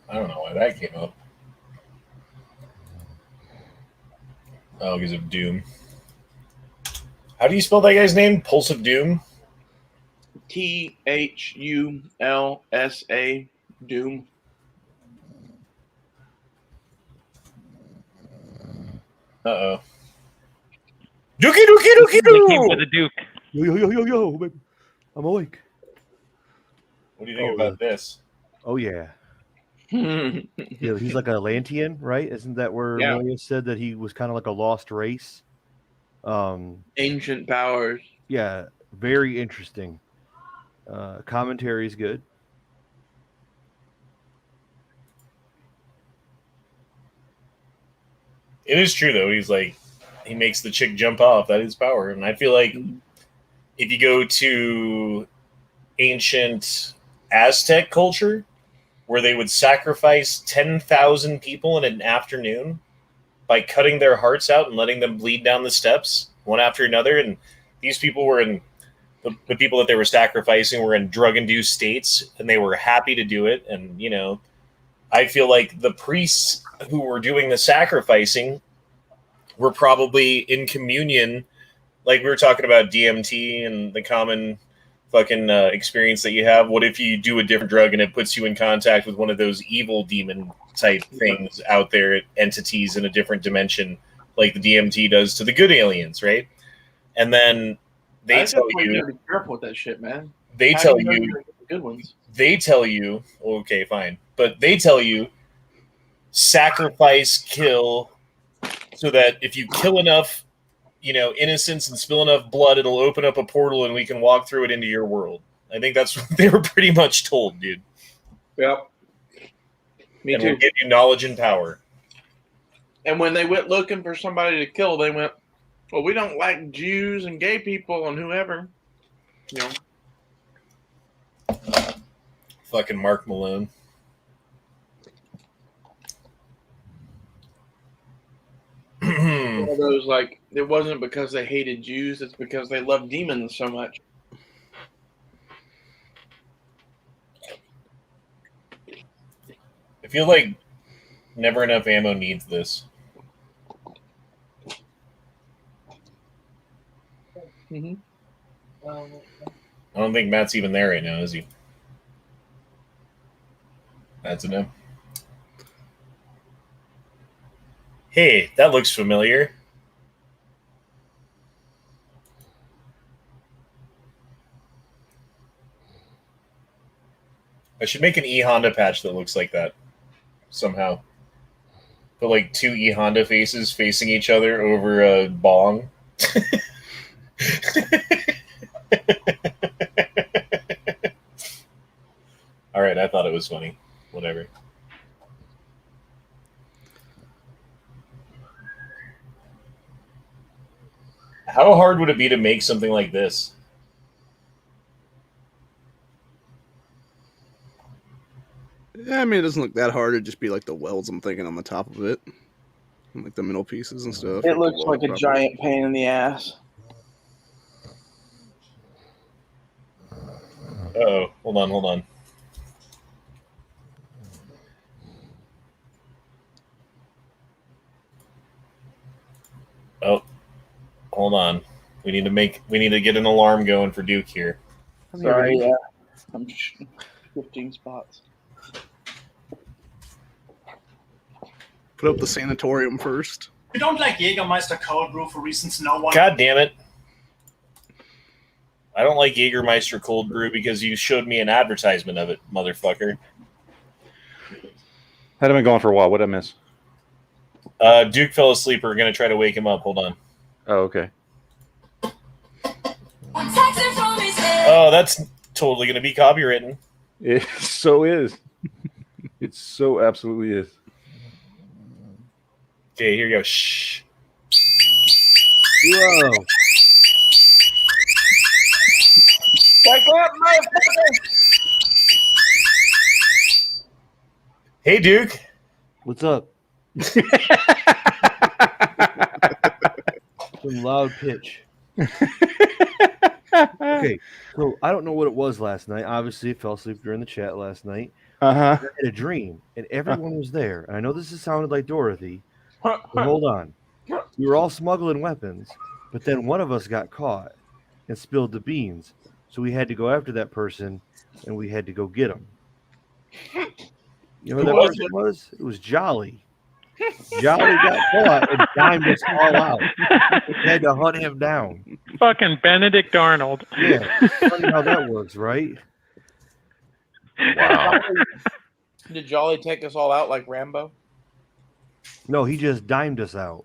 I don't know why that came up. Oh, because of Doom. How do you spell that guy's name? Pulse of Doom? THULSA, Doom. Uh-oh. Dookie dookie dookie They came doo! for the Duke. Yo, baby. I'm awake. What do you think about this? Oh, yeah. Yeah, he's like a Atlantean, right? Isn't that where Yeah. Amelia said that he was kind of like a lost race? Ancient powers. Yeah, very interesting. Commentary is good. It is true though. He's like, he makes the chick jump off. That is power, and I feel like if you go to ancient Aztec culture, where they would sacrifice 10,000 people in an afternoon by cutting their hearts out and letting them bleed down the steps one after another, and these people were in the people that they were sacrificing were in drug-induced states, and they were happy to do it. And you know, I feel like the priests who were doing the sacrificing were probably in communion, like we were talking about DMT and the common fucking experience that you have. What if you do a different drug and it puts you in contact with one of those evil demon type things out there, entities in a different dimension, like the DMT does to the good aliens, right? And then they tell you, be careful with that shit, man. they How tell do know you, you're gonna get the good ones. they tell you, okay, fine, but they tell you sacrifice, kill, so that if you kill enough, you know, innocents and spill enough blood, it'll open up a portal and we can walk through it into your world. I think that's what they were pretty much told, dude. Yep. Me And too. we'll give you knowledge and power. And when they went looking for somebody to kill, they went, well, we don't like Jews and gay people and whoever. You know. Fucking Mark Malone. One of those, like, it wasn't because they hated Jews, it's because they loved demons so much. I feel like Never Enough Ammo needs this. Mm-hmm. I don't think Matt's even there right now, is he? That's a no. Hey, that looks familiar. I should make an E-Honda patch that looks like that somehow. Put like two E-Honda faces facing each other over a bong. All right, I thought it was funny. Whatever. How hard would it be to make something like this? Yeah, I mean, it doesn't look that hard. It'd just be like the welds I'm thinking on the top of it. And like the middle pieces and stuff. It looks like a giant pain in the ass. Uh-oh. Hold on. Oh, hold on. We need to get an alarm going for Duke here. Sorry, yeah. I'm shifting spots. Put up the sanatorium first. You don't like Jägermeister cold brew for reasons no one. God damn it. I don't like Jägermeister cold brew because you showed me an advertisement of it, motherfucker. Had him been gone for a while. What'd I miss? Duke fell asleep. We're going to try to wake him up. Hold on. Oh, okay. Oh, that's totally going to be copywritten. It so is. It so absolutely is. Okay, here you go. Shh. Whoa. Wake up, motherfucker! Hey, Duke. What's up? Some loud pitch. Okay, so I don't know what it was last night. Obviously, I fell asleep during the chat last night. Uh-huh. I had a dream, and everyone was there. And I know this has sounded like Dorothy, but hold on. We were all smuggling weapons, but then one of us got caught and spilled the beans. So we had to go after that person, and we had to go get him. You know who that person was? It was Jolly. Jolly got caught and dimed us all out. We had to hunt him down. Fucking Benedict Arnold. Yeah, funny how that works, right? Wow. Did Jolly take us all out like Rambo? No, he just dimed us out.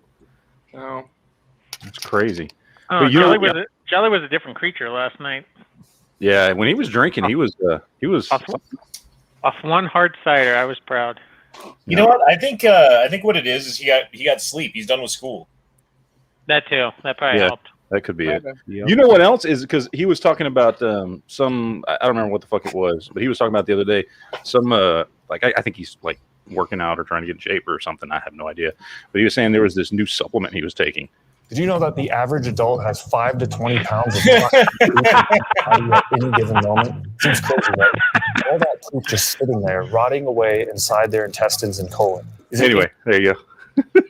No. It's crazy. Oh, But you know- Jelly was a different creature last night. Yeah, when he was drinking, he was Off one hard cider, I was proud. You know what? I think what it is he got sleep. He's done with school. That too. That probably helped. That could be it. Yep. You know what else is, because he was talking about some, I don't remember what the fuck it was, but he was talking about the other day some like I think he's like working out or trying to get in shape or something. I have no idea, but he was saying there was this new supplement he was taking. Did you know that the average adult has 5 to 20 pounds of at any given moment? Seems crazy, right? All that poop just sitting there, rotting away inside their intestines and colon. Anyway, there you go.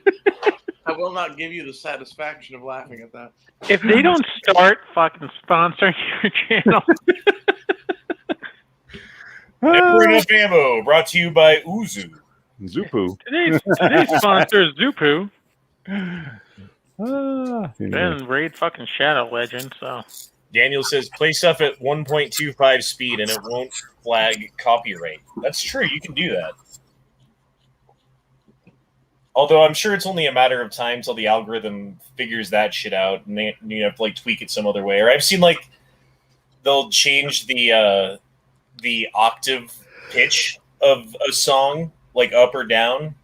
I will not give you the satisfaction of laughing at that. If they don't start fucking sponsoring your channel, Never Enough Ammo, brought to you by Uzu. Zupu. today's sponsor is Zupu. Anyway. Then raid fucking Shadow Legend, so. Daniel says, play stuff at 1.25 speed and it won't flag copyright. That's true. You can do that. Although I'm sure it's only a matter of time till the algorithm figures that shit out and you have to like tweak it some other way. Or I've seen like they'll change the octave pitch of a song like up or down,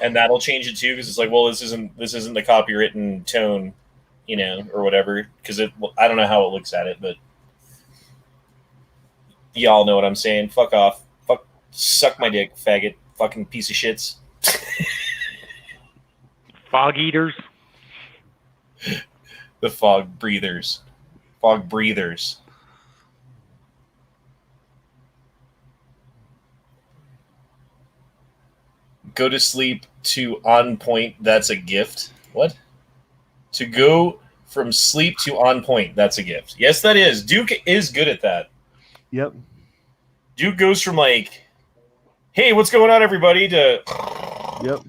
and that'll change it too because it's like, well, this isn't the copywritten tone, you know, or whatever. Because I don't know how it looks at it, but y'all know what I'm saying. Fuck off. Fuck. Suck my dick, faggot. Fucking piece of shits. Fog eaters. The fog breathers. Fog breathers. Go to sleep to on point, that's a gift. What? To go from sleep to on point, that's a gift. Yes, that is. Duke is good at that. Yep. Duke goes from like, hey, what's going on, everybody, to Yep.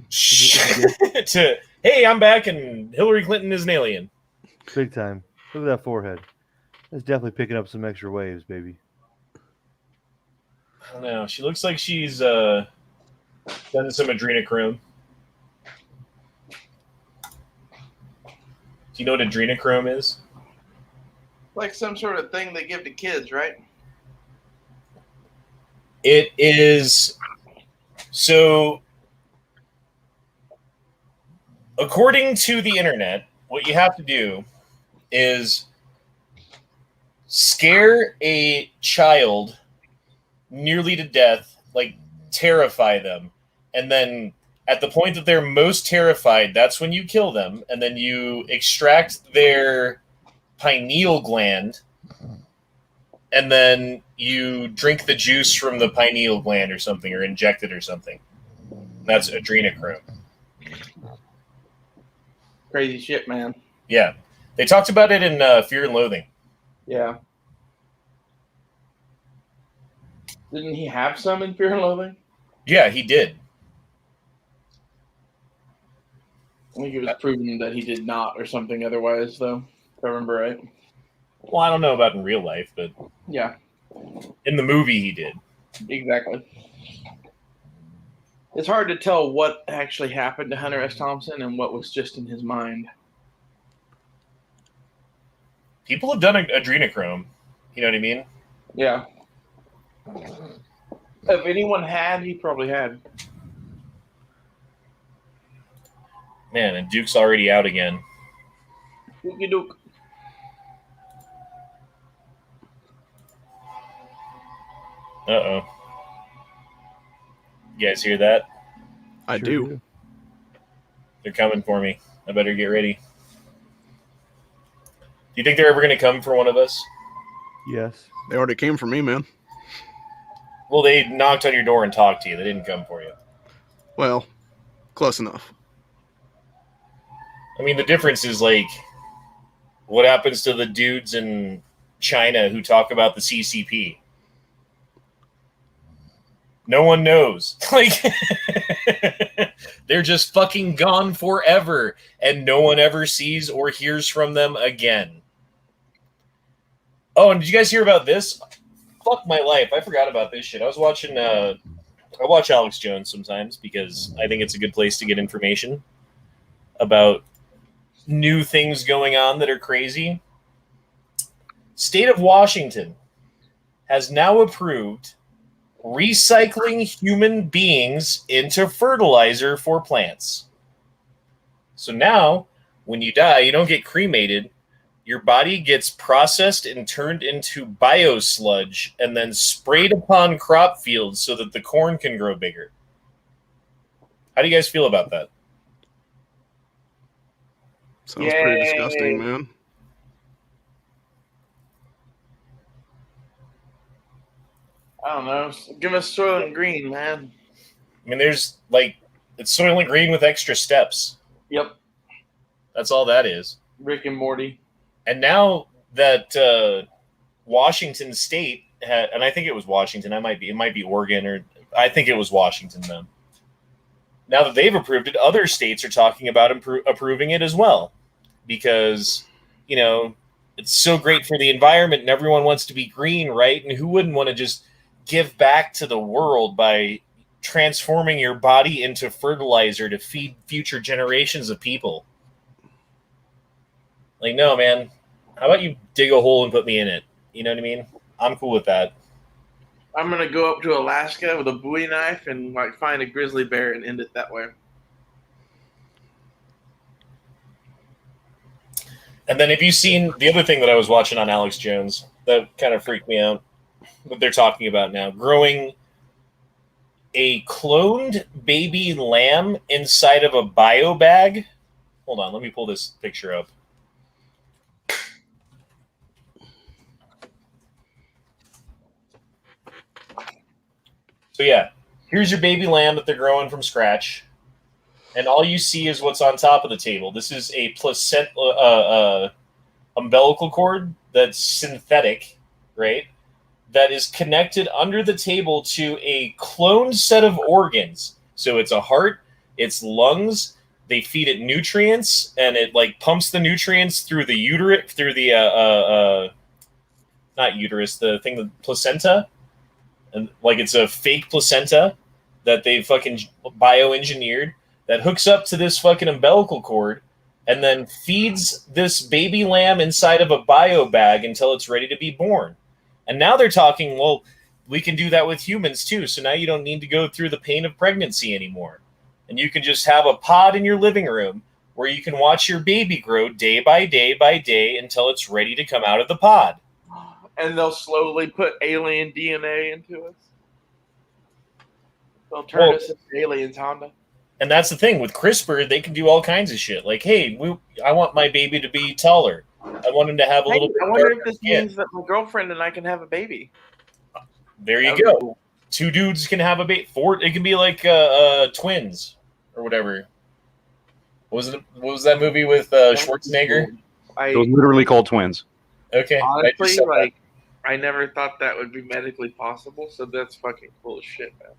to hey, I'm back and Hillary Clinton is an alien. Big time. Look at that forehead. That's definitely picking up some extra waves, baby. I don't know. She looks like she's done some adrenochrome. Do you know what adrenochrome is? Like some sort of thing they give to kids, right? It is so. According to the internet, what you have to do is scare a child nearly to death, like terrify them, and then at the point that they're most terrified, that's when you kill them, and then you extract their pineal gland, and then you drink the juice from the pineal gland or something, or inject it or something. That's adrenochrome. Crazy shit, man. Yeah. They talked about it in Fear and Loathing. Yeah. Didn't he have some in Fear and Loathing? Yeah, he did. I think it was proven that he did not or something otherwise, though, if I remember right. Well, I don't know about in real life, but Yeah, in the movie he did. exactly. It's hard to tell what actually happened to Hunter S. Thompson and what was just in his mind. People have done adrenochrome. You know what I mean? Yeah. If anyone had, he probably had. Man, and Duke's already out again. Dookie Duke. Uh-oh. You guys hear that? I do. They're coming for me. I better get ready. Do you think they're ever going to come for one of us? Yes. They already came for me, man. Well, they knocked on your door and talked to you. They didn't come for you. Well, close enough. I mean, the difference is, like, what happens to the dudes in China who talk about the CCP? No one knows. Like, they're just fucking gone forever, and no one ever sees or hears from them again. Oh, and did you guys hear about this? Fuck my life. I forgot about this shit. I was watching I watch Alex Jones sometimes because I think it's a good place to get information about new things going on that are crazy. State of Washington has now approved recycling human beings into fertilizer for plants. So now, when you die, you don't get cremated. Your body gets processed and turned into biosludge and then sprayed upon crop fields so that the corn can grow bigger. How do you guys feel about that? Sounds pretty disgusting, man. I don't know. Give us Soylent Green, man. I mean, there's like, it's Soylent Green with extra steps. Yep. That's all that is. Rick and Morty. And now that Washington State had, and I think it was Washington, it might be Oregon, or I think it was Washington though. Now that they've approved it, other states are talking about approving it as well, because it's so great for the environment and everyone wants to be green, right? And who wouldn't want to just give back to the world by transforming your body into fertilizer to feed future generations of people? Like, no, man. How about you dig a hole and put me in it? You know what I mean? I'm cool with that. I'm gonna go up to Alaska with a Bowie knife and find a grizzly bear and end it that way. And then have you seen the other thing that I was watching on Alex Jones that kind of freaked me out? What they're talking about now, growing a cloned baby lamb inside of a bio bag. Hold on, let me pull this picture up. So yeah, here's your baby lamb that they're growing from scratch, and all you see is what's on top of the table. This is a placenta, umbilical cord that's synthetic, right? That is connected under the table to a cloned set of organs. So it's a heart, it's lungs. They feed it nutrients, and it pumps the nutrients through the uterus, through the not uterus, the placenta. And it's a fake placenta that they fucking bioengineered that hooks up to this fucking umbilical cord and then feeds this baby lamb inside of a bio bag until it's ready to be born. And now they're talking, well, we can do that with humans too. So now you don't need to go through the pain of pregnancy anymore. And you can just have a pod in your living room where you can watch your baby grow day by day by day until it's ready to come out of the pod. And they'll slowly put alien DNA into us. They'll turn us into aliens, Honda. And that's the thing. With CRISPR, they can do all kinds of shit. Like, hey, I want my baby to be taller. I want him to have a little bit I wonder if this means that my girlfriend and I can have a baby. There you go. Cool. 2 dudes can have a baby. 4. It can be like twins or whatever. What was that movie with Schwarzenegger? It was literally called Twins. Okay. Honestly, I never thought that would be medically possible, so that's fucking cool as shit, man.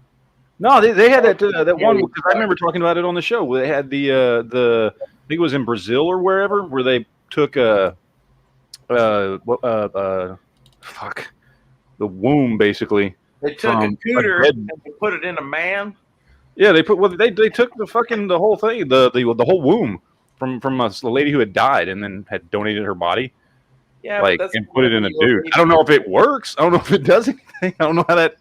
No, they had that one, because I remember talking about it on the show, where they had the I think it was in Brazil or wherever, where they took the womb, basically. They took a cooter and they put it in a man. Yeah, they took the whole thing, the whole womb from a lady who had died and then had donated her body. Yeah, and put it in a dude. I don't know if it works. I don't know if it does anything. I don't know how that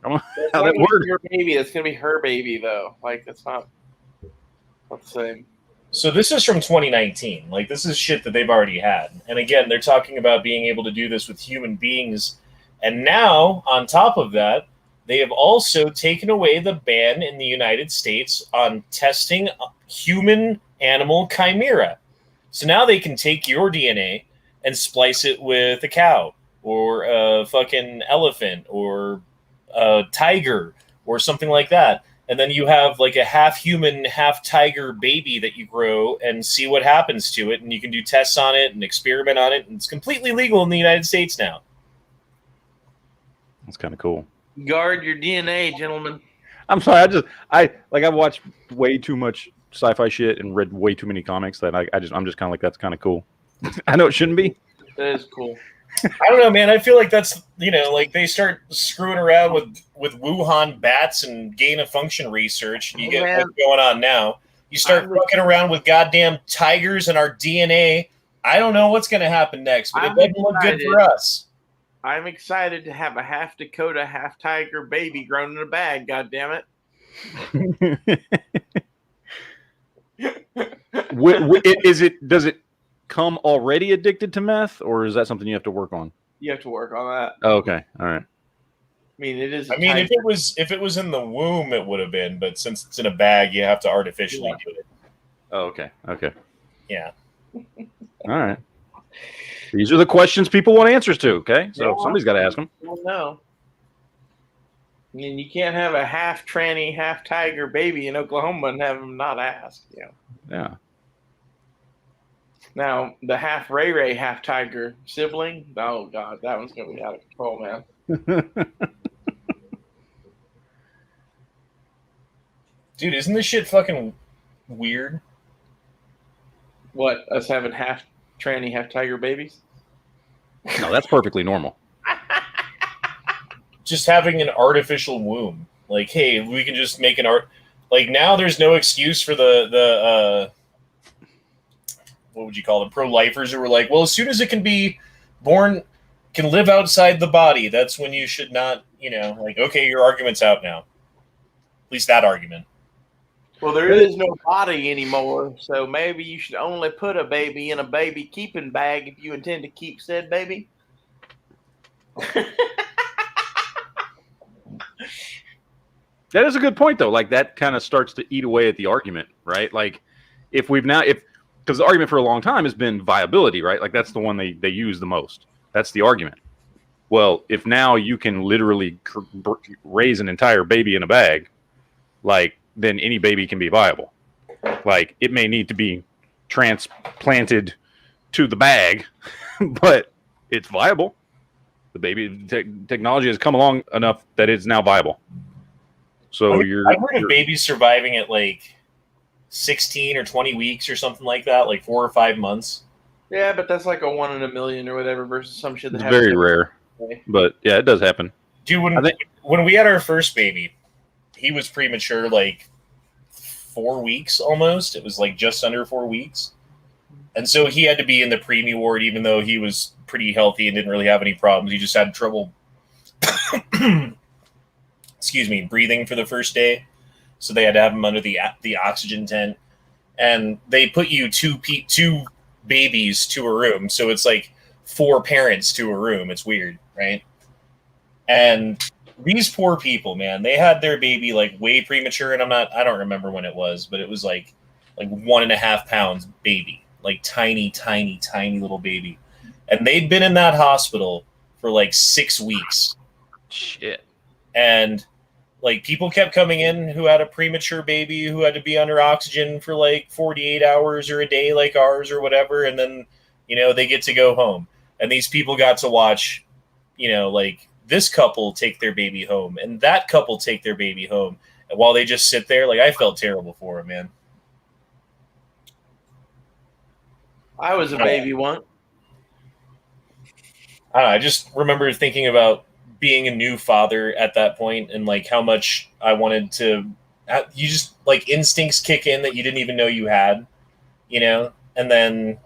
works. Your baby, it's gonna be her baby though. It's not the same. So this is from 2019. This is shit that they've already had. And again, they're talking about being able to do this with human beings. And now, on top of that, they have also taken away the ban in the United States on testing human-animal chimera. So now they can take your DNA and splice it with a cow or a fucking elephant or a tiger or something like that. And then you have a half human, half tiger baby that you grow and see what happens to it. And you can do tests on it and experiment on it. And it's completely legal in the United States now. That's kind of cool. Guard your DNA, gentlemen. I'm sorry. I've watched way too much sci-fi shit and read way too many comics that I'm just kind of that's kind of cool. I know it shouldn't be. That is cool. I don't know, man. I feel like that's, like they start screwing around with Wuhan bats and gain of function research, and you get what's going on now. You start fucking around with goddamn tigers and our DNA. I don't know what's going to happen next, but it doesn't look good for us. I'm excited to have a half Dakota, half tiger baby grown in a bag. God damn it! Does it come already addicted to meth, or is that something you have to work on? You have to work on that. Oh, okay, all right. I mean, it is. If it was in the womb, it would have been, but since it's in a bag, you have to artificially do it. Oh, okay. Yeah. All right. These are the questions people want answers to. Okay, so somebody's got to ask them. Well, no. I mean, you can't have a half tranny, half tiger baby in Oklahoma and have them not ask. Yeah. Now, the half Ray Ray, half tiger sibling, oh, God, that one's going to be out of control, man. Dude, isn't this shit fucking weird? What, us having half tranny, half tiger babies? No, that's perfectly normal. Just having an artificial womb. Like, hey, we can just make like, now there's no excuse for the what would you call them, pro-lifers who were like, well, as soon as it can be born, can live outside the body, that's when you should not, like, okay, your argument's out now. At least that argument. Well, there is no body anymore, so maybe you should only put a baby in a baby keeping bag if you intend to keep said baby. That is a good point, though. Like, that kind of starts to eat away at the argument, right? Like, because the argument for a long time has been viability, right? Like, that's the one they use the most. That's the argument. Well, if now you can literally raise an entire baby in a bag, like, then any baby can be viable. Like, it may need to be transplanted to the bag, but it's viable. The baby technology has come along enough that it's now viable. So I've heard of babies surviving at like 16 or 20 weeks or something like that, like 4 or 5 months. Yeah, but that's like a 1 in a million or whatever versus some shit that it's happens very rare. But yeah, it does happen. Dude, when we had our first baby, he was premature like 4 weeks almost. It was like just under 4 weeks. And so he had to be in the preemie ward, even though he was pretty healthy and didn't really have any problems. He just had trouble breathing for the first day. So they had to have him under the oxygen tent. And they put you two babies to a room. So it's like 4 parents to a room. It's weird, right? And these poor people, man, they had their baby like way premature, and I don't remember when it was, but it was like 1.5 pounds baby, like tiny little baby. And they'd been in that hospital for like 6 weeks. Shit. And like people kept coming in who had a premature baby who had to be under oxygen for like 48 hours or a day like ours or whatever. And then, they get to go home. And these people got to watch, like this couple take their baby home and that couple take their baby home. And while they just sit there, like I felt terrible for them, man. I was a baby once. I just remember thinking about being a new father at that point and like how much I wanted to, you just like instincts kick in that you didn't even know you had, and then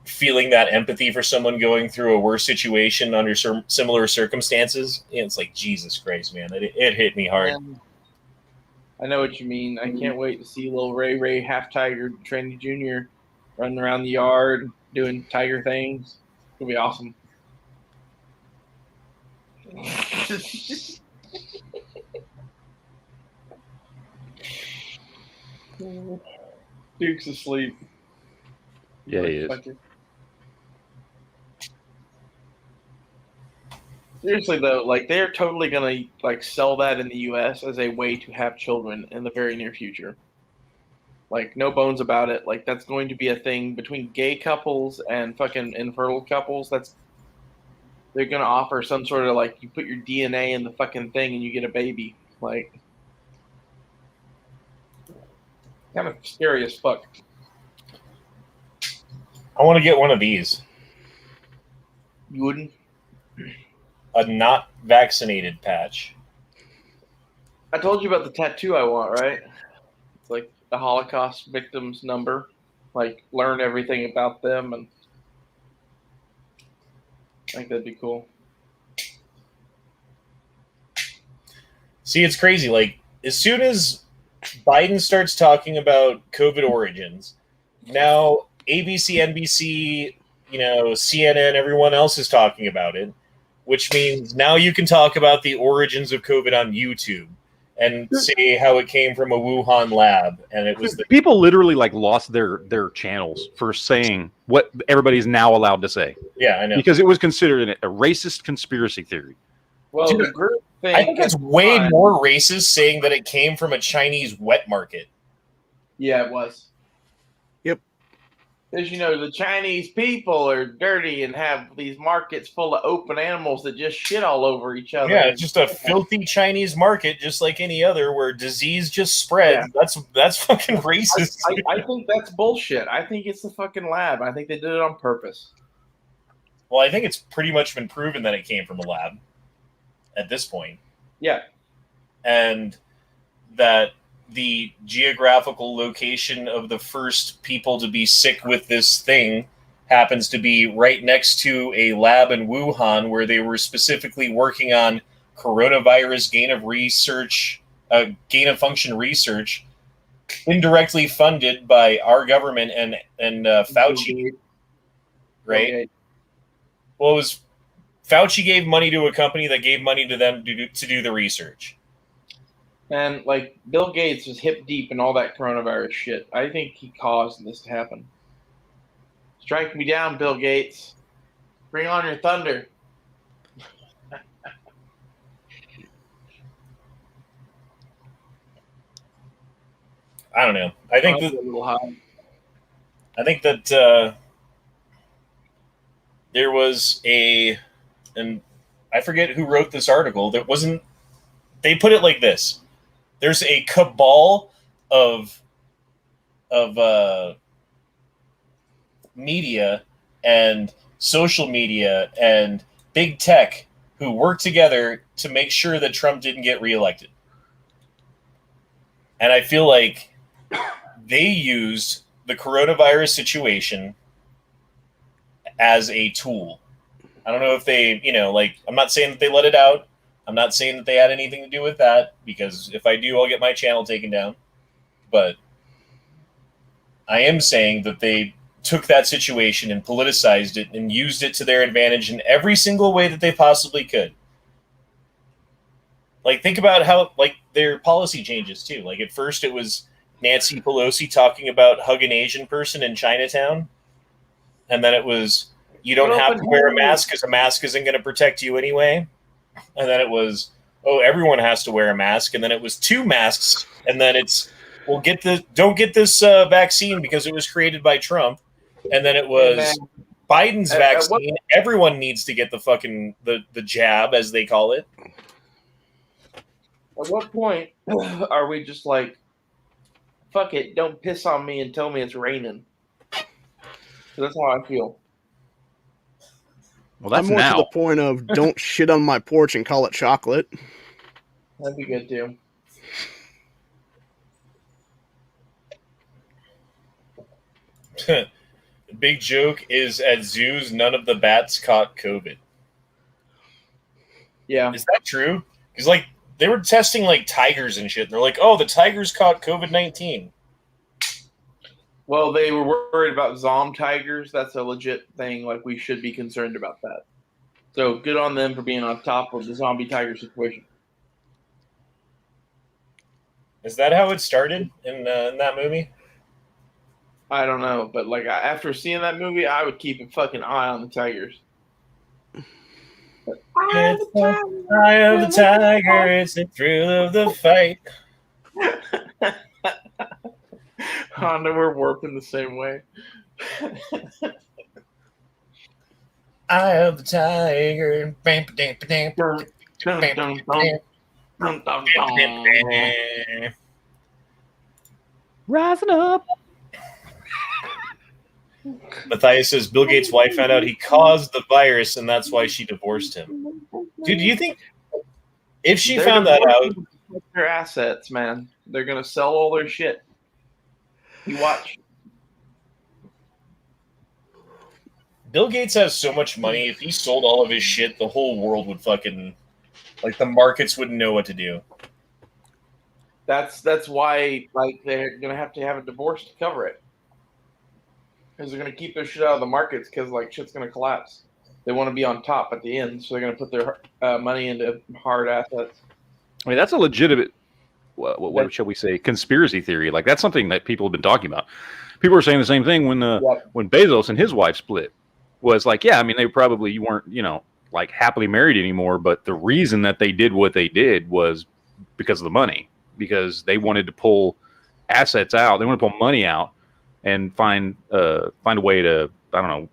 feeling that empathy for someone going through a worse situation under similar circumstances. It's like, Jesus Christ, man, it hit me hard. I know what you mean. I can't wait to see little Ray Ray, half tiger, Trendy Jr. running around the yard doing tiger things. It'll be awesome. Duke's asleep. Yeah, he is. Seriously though, like they're totally gonna like sell that in the US as a way to have children in the very near future. Like no bones about it. Like that's going to be a thing between gay couples and fucking infertile couples. They're gonna offer some sort of like you put your DNA in the fucking thing and you get a baby. Like kind of scary as fuck. I want to get one of these. You wouldn't? a not vaccinated patch. I told you about the tattoo I want, right? It's like the Holocaust victims number. Like, learn everything about them, and I think that'd be cool. See, it's crazy. Like, as soon as Biden starts talking about COVID origins, now ABC, NBC, CNN, everyone else is talking about it, which means now you can talk about the origins of COVID on YouTube and say how it came from a Wuhan lab, and it was people literally like lost their channels for saying what everybody's now allowed to say. Yeah, I know, because it was considered a racist conspiracy theory. Well, Dude, the group thing. I think it's way more racist saying that it came from a Chinese wet market. Yeah, it was. Yep. Because, the Chinese people are dirty and have these markets full of open animals that just shit all over each other. Yeah, it's just a filthy Chinese market, just like any other, where disease just spreads. Yeah. That's fucking racist. I think that's bullshit. I think it's the fucking lab. I think they did it on purpose. Well, I think it's pretty much been proven that it came from a lab at this point. Yeah. And that the geographical location of the first people to be sick with this thing happens to be right next to a lab in Wuhan where they were specifically working on coronavirus gain of function research, indirectly funded by our government and Fauci, right? Okay. Well, it was Fauci gave money to a company that gave money to them to do the research. And like Bill Gates was hip deep in all that coronavirus shit. I think he caused this to happen. Strike me down, Bill Gates. Bring on your thunder. I don't know. I think that there was and I forget who wrote this article. They put it like this. There's a cabal of media and social media and big tech who work together to make sure that Trump didn't get reelected. And I feel like they used the coronavirus situation as a tool. I don't know if they, I'm not saying that they let it out. I'm not saying that they had anything to do with that, because if I do, I'll get my channel taken down. But I am saying that they took that situation and politicized it and used it to their advantage in every single way that they possibly could. Like, think about how, their policy changes, too. Like, at first it was Nancy Pelosi talking about hug an Asian person in Chinatown. And then it was, you don't have to wear a mask because a mask isn't going to protect you anyway. And then it was, everyone has to wear a mask. And then it was 2 masks. And then it's, don't get this vaccine because it was created by Trump. And then it was Biden's vaccine. Everyone needs to get the fucking, the jab, as they call it. At what point are we just like, fuck it, don't piss on me and tell me it's raining? That's how I feel. Well, that's I'm more now. to the point of don't shit on my porch and call it chocolate. That'd be good too. The big joke is at zoos, none of the bats caught COVID. Yeah. Is that true? Because, they were testing, tigers and shit. And they're like, the tigers caught COVID-19. Well, they were worried about Zom tigers. That's a legit thing. We should be concerned about that. So good on them for being on top of the zombie tiger situation. Is that how it started in that movie? I don't know, but after seeing that movie, I would keep a fucking eye on the tigers. Eye of the tiger, it's the thrill of the fight. Honda, we're warping the same way. Eye of the tiger. Rising up. Matthias says Bill Gates' wife found out he caused the virus, and that's why she divorced him. Dude, do you think if she found that out, their assets, man, they're gonna sell all their shit. You watch. Bill Gates has so much money, if he sold all of his shit, the whole world would fucking, like, the markets wouldn't know what to do. That's why, like, they're gonna have to have a divorce to cover it, because they're gonna keep their shit out of the markets because, like, shit's gonna collapse. They want to be on top at the end, so they're gonna put their money into hard assets. I mean, that's a legitimate, what shall we say, conspiracy theory. Like, that's something that people have been talking about. People were saying the same thing when Bezos and his wife split. Was like, yeah, I mean, you weren't, like, happily married anymore, but the reason that they did what they did was because of the money, because they wanted to pull assets out, they want to pull money out and find a way to, I don't know,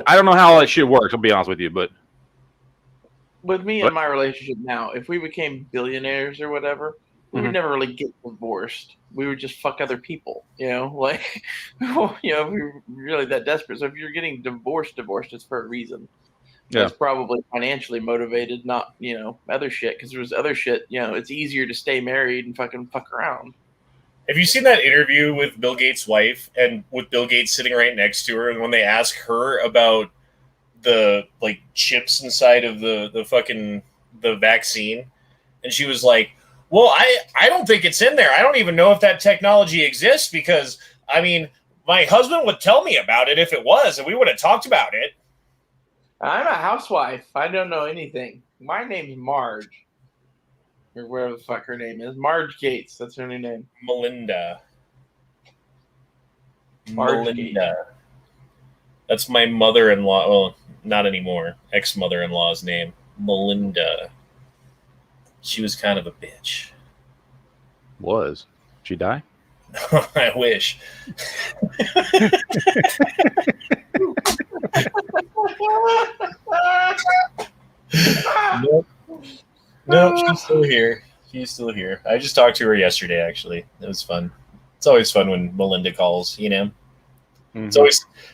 I don't know how all that shit works, I'll be honest with you, but with me and my relationship now, if we became billionaires or whatever, we would never really get divorced. We would just fuck other people, like, if we were really that desperate. So if you're getting divorced, it's for a reason. Yeah. It's probably financially motivated, not, other shit. Because there's other shit, it's easier to stay married and fucking fuck around. Have you seen that interview with Bill Gates' wife and with Bill Gates sitting right next to her? And when they ask her about the, like, chips inside of the vaccine, and she was like, well, I don't think it's in there. I don't even know if that technology exists because, I mean, my husband would tell me about it if it was, and we would have talked about it. I'm a housewife. I don't know anything. My name's Marge. Or whatever the fuck her name is. Marge Gates. That's her new name. Melinda. Marge Melinda. Gates. That's my mother-in-law. Well, not anymore. Ex-mother-in-law's name. Melinda. She was kind of a bitch. Was she die? I wish. Nope, she's still here. She's still here. I just talked to her yesterday, actually. It was fun. It's always fun when Melinda calls, Mm-hmm.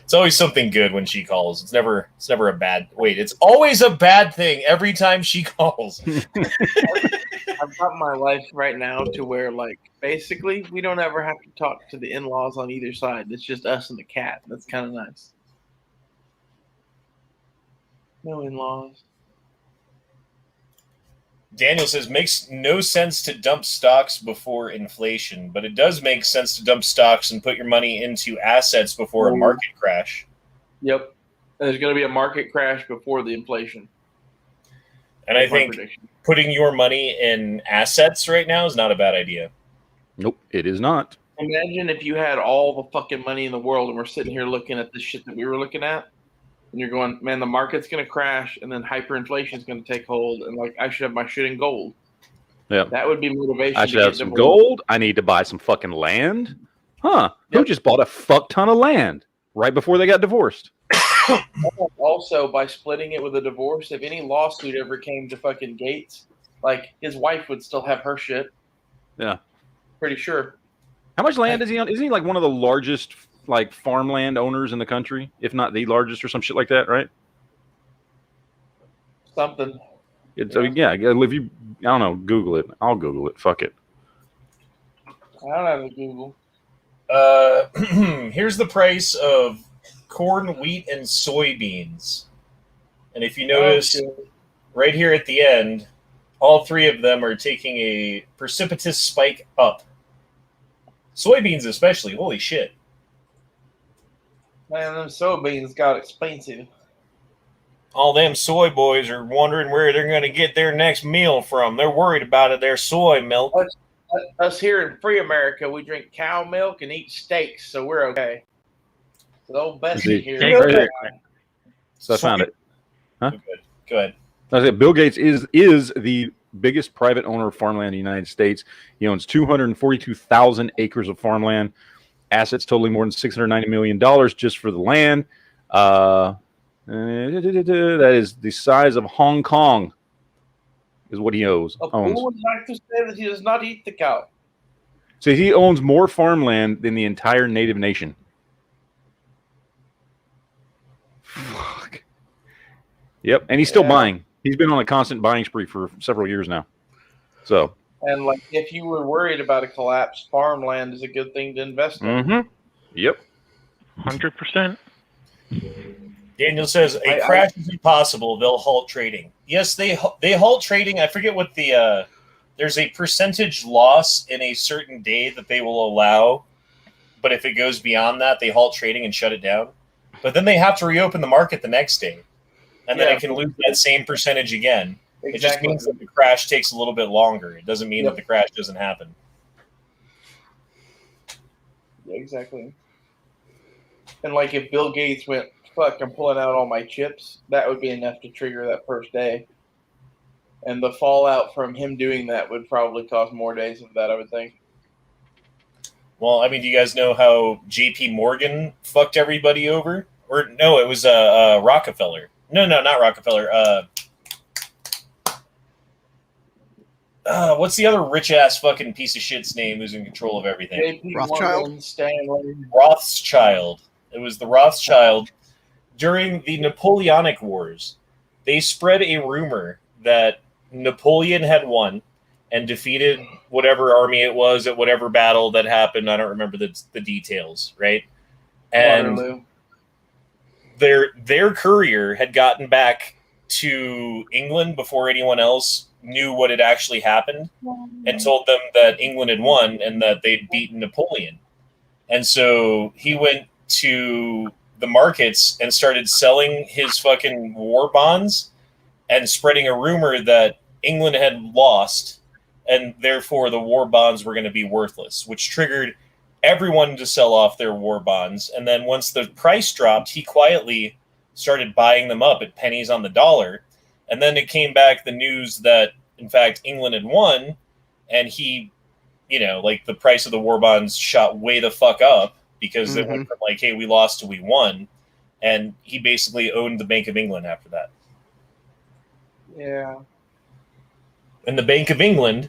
It's always something good when she calls. It's never a bad. Wait, it's always a bad thing every time she calls. I've got my life right now to where, like, basically we don't ever have to talk to the in-laws on either side. It's just us and the cat. That's kind of nice. No in-laws. Daniel says, makes no sense to dump stocks before inflation, but it does make sense to dump stocks and put your money into assets before a market crash. Yep. There's going to be a market crash before the inflation. And I think putting your money in assets right now is not a bad idea. Nope, it is not. Imagine if you had all the fucking money in the world and we're sitting here looking at this shit that we were looking at. And you're going, man, the market's going to crash and then hyperinflation is going to take hold. And, like, I should have my shit in gold. Yeah. That would be motivation. I should have some gold. I need to buy some fucking land. Huh. Yep. Who just bought a fuck ton of land right before they got divorced? Also, by splitting it with a divorce, if any lawsuit ever came to fucking Gates, like, his wife would still have her shit. Yeah. Pretty sure. How much land is he on? Isn't he like one of the largest, like, farmland owners in the country, if not the largest or some shit like that, right? Something. It's, if you, I don't know, Google it. I'll Google it. Fuck it. I don't have a Google. Here's the price of corn, wheat, and soybeans. And if you notice, right here at the end, all three of them are taking a precipitous spike up. Soybeans especially. Holy shit. Man, them soybeans got expensive. All them soy boys are wondering where they're going to get their next meal from. They're worried about their soy milk. Us here in free America, we drink cow milk and eat steaks, so we're okay. The old Bessie here. So I found it. Huh? Go ahead. I said Bill Gates is the biggest private owner of farmland in the United States. He owns 242,000 acres of farmland. Assets totaling more than $690 million just for the land. That is the size of Hong Kong, is what he owns. Who would like to say that he does not eat the cow? So he owns more farmland than the entire native nation. Fuck. Yep, and he's still buying. He's been on a constant buying spree for several years now. So. And like, if you were worried about a collapse, farmland is a good thing to invest in. Mm-hmm. Yep. 100%. Daniel says a crash is impossible. They'll halt trading. Yes, they halt trading. I forget what the there's a percentage loss in a certain day that they will allow, but if it goes beyond that, they halt trading and shut it down. But then they have to reopen the market the next day, and then it can lose that same percentage again. Exactly. It just means that the crash takes a little bit longer. It doesn't mean that the crash doesn't happen. Yeah, exactly. And like, if Bill Gates went, fuck, I'm pulling out all my chips, that would be enough to trigger that first day. And the fallout from him doing that would probably cause more days of that, I would think. Well, I mean, do you guys know how J.P. Morgan fucked everybody over? Or no, it was Rockefeller. No, not Rockefeller. What's the other rich-ass fucking piece of shit's name who's in control of everything? J.P. Rothschild? Rothschild. It was the Rothschild. During the Napoleonic Wars, they spread a rumor that Napoleon had won and defeated whatever army it was at whatever battle that happened. I don't remember the details, right? And Waterloo. Their courier had gotten back to England before anyone else knew what had actually happened and told them that England had won and that they'd beaten Napoleon. And so he went to the markets and started selling his fucking war bonds and spreading a rumor that England had lost and therefore the war bonds were going to be worthless, which triggered everyone to sell off their war bonds. And then once the price dropped, he quietly started buying them up at pennies on the dollar. And then it came back the news that, in fact, England had won, and he, like the price of the war bonds shot way the fuck up because it went from like, hey, we lost to we won. And he basically owned the Bank of England after that. Yeah. And the Bank of England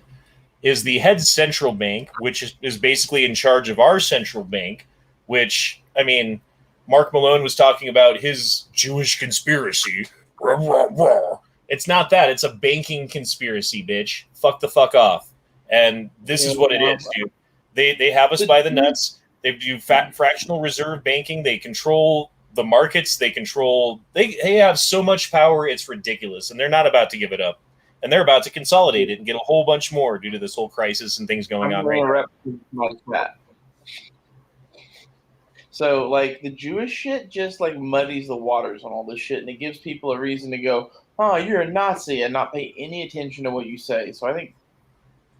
is the head central bank, which is basically in charge of our central bank, which, I mean, Mark Malone was talking about his Jewish conspiracy. It's not that. It's a banking conspiracy, bitch. Fuck the fuck off. And this is what it is, dude. They have us by the nuts. They do fractional reserve banking. They control the markets. They have so much power, it's ridiculous. And they're not about to give it up. And they're about to consolidate it and get a whole bunch more due to this whole crisis and things going on right now. So, like, the Jewish shit just, like, muddies the waters on all this shit, and it gives people a reason to go, oh, you're a Nazi, and not pay any attention to what you say. So I think,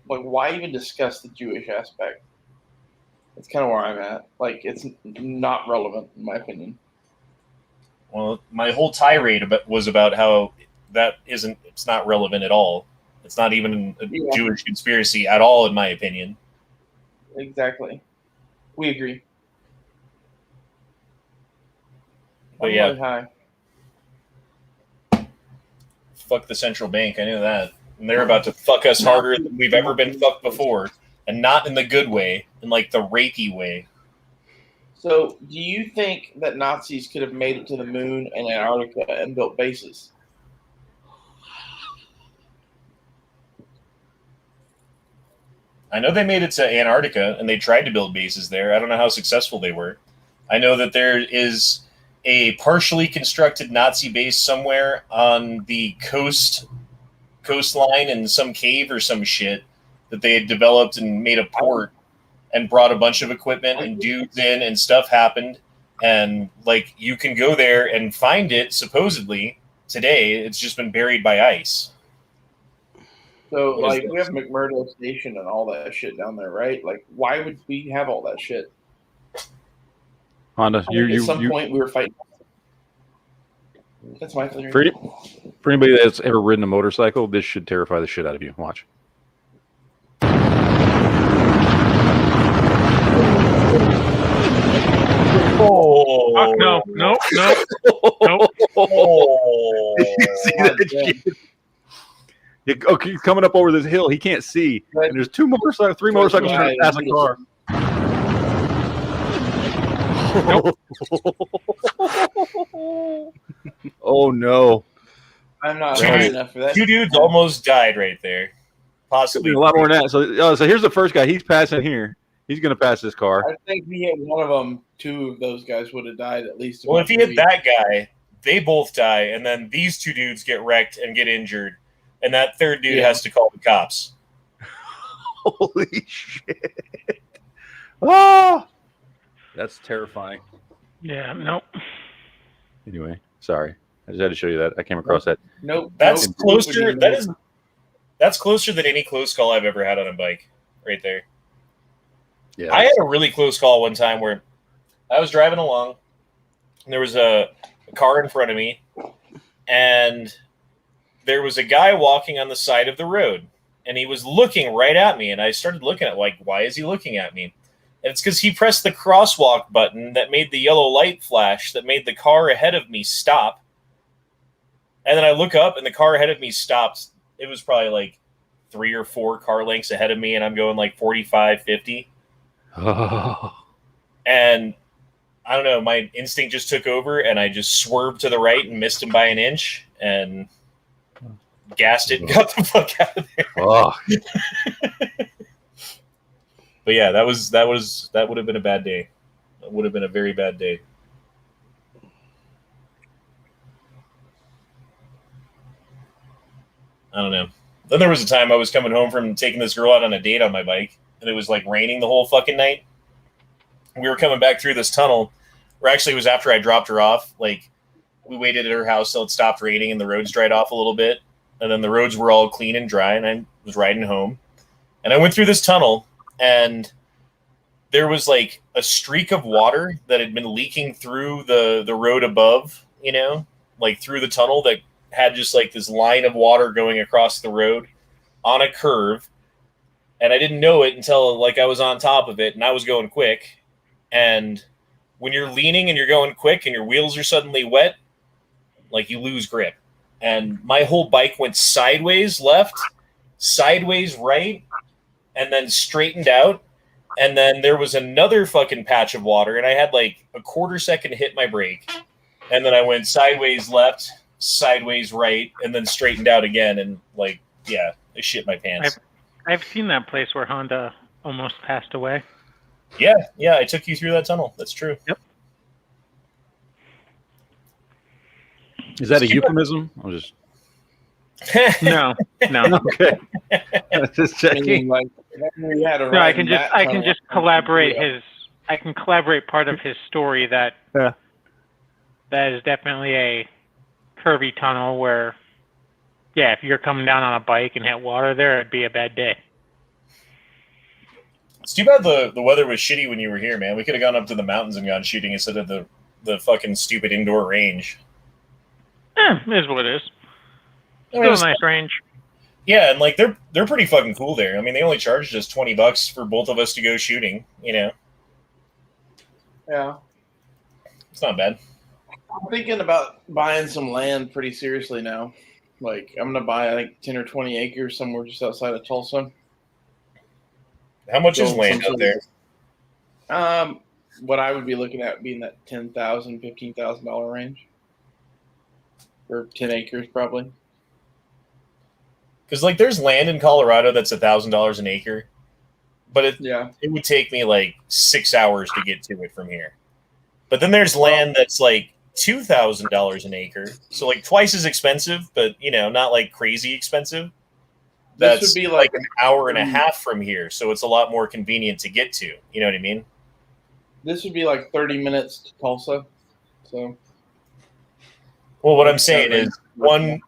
like, why even discuss the Jewish aspect? That's kind of where I'm at. Like, it's not relevant, in my opinion. Well, my whole tirade was about how it's not relevant at all. It's not even a Jewish conspiracy at all, in my opinion. Exactly. We agree. But yeah, fuck the central bank. I knew that. And they're about to fuck us harder than we've ever been fucked before. And not in the good way, in like the rapey way. So, do you think that Nazis could have made it to the moon and Antarctica and built bases? I know they made it to Antarctica and they tried to build bases there. I don't know how successful they were. I know that there is a partially constructed Nazi base somewhere on the coastline in some cave or some shit that they had developed and made a port and brought a bunch of equipment and dudes in and stuff happened. And like, you can go there and find it supposedly today. It's just been buried by ice. So, like, we have McMurdo Station and all that shit down there, right? Like, why would we have all that shit? Honda, at some point we were fighting. That's my theory. For anybody that's ever ridden a motorcycle, this should terrify the shit out of you. Watch. Oh no! Oh. Did you see that shit? He's coming up over this hill. He can't see, and there's three motorcycles trying to pass a car. Oh no! I'm not Two high dudes- enough for that. 2 dudes almost died right there. Could Possibly be a lot 3. more than that. So here's the first guy. He's passing here. He's going to pass this car. I think if he hit one of them, 2 of those guys would have died at least. Well, if he about hit 3. that guy, they both die, and then these 2 dudes get wrecked and get injured, and that third dude Yeah. has to call the cops. Holy shit! Oh, that's terrifying. Yeah, nope. Anyway, sorry. I just had to show you that. I came across that. Nope. That's nope, closer. nope. That's closer than any close call I've ever had on a bike. Right there. Yeah. I had a really close call one time where I was driving along, and there was a car in front of me, and there was a guy walking on the side of the road, and he was looking right at me, and I started looking at like, why is he looking at me? And it's because he pressed the crosswalk button that made the yellow light flash that made the car ahead of me stop. And then I look up, and the car ahead of me stops. It was probably like 3 or 4 car lengths ahead of me, and I'm going like 45, 50. Oh. And I don't know, my instinct just took over, and I just swerved to the right and missed him by an inch and gassed it and got the fuck out of there. Oh. But yeah, that would have been a bad day. It would have been a very bad day. I don't know. Then there was a time I was coming home from taking this girl out on a date on my bike, and it was like raining the whole fucking night. We were coming back through this tunnel, or actually it was after I dropped her off. Like, we waited at her house till it stopped raining and the roads dried off a little bit, and then the roads were all clean and dry, and I was riding home. And I went through this tunnel, and there was like a streak of water that had been leaking through the road above, you know, like through the tunnel that had just like this line of water going across the road on a curve. And I didn't know it until like I was on top of it, and I was going quick. And when you're leaning and you're going quick and your wheels are suddenly wet, like you lose grip. And my whole bike went sideways left, sideways right, and then straightened out. And then there was another fucking patch of water, and I had like a quarter second to hit my brake. And then I went sideways left, sideways right, and then straightened out again. And like, yeah, I shit my pants. I've seen that place where Honda almost passed away. Yeah, I took you through that tunnel. That's true. Yep. Is that a euphemism? I'm just No. okay. Just I mean, checking. like, we had a No, I ride can in just that tunnel. collaborate Yeah. I can collaborate part of his story that Yeah. that is definitely a curvy tunnel where, yeah, if you're coming down on a bike and hit water there, it'd be a bad day. It's too bad the weather was shitty when you were here, man. We could have gone up to the mountains and gone shooting instead of the fucking stupid indoor range. It is what it is. I mean, Still it's- a nice range. Yeah, and like they're pretty fucking cool there. I mean, they only charged us $20 for both of us to go shooting. You know, Yeah. it's not bad. I'm thinking about buying some land pretty seriously now. Like, I'm going to buy, I think, 10 or 20 acres somewhere just outside of Tulsa. How much is Build land some out there? What I would be looking at being that $10,000, $15,000 range. Or 10 acres, probably. Because like there's land in Colorado that's $1,000 an acre, but Yeah. it would take me like 6 hours to get to it from here. But then there's land that's like $2,000 an acre, so like twice as expensive, but you know, not like crazy expensive. This That's would be like like an hour and a half from here, so it's a lot more convenient to get to. You know what I mean? This would be like 30 minutes to Tulsa. So, Well, what I'm saying is, one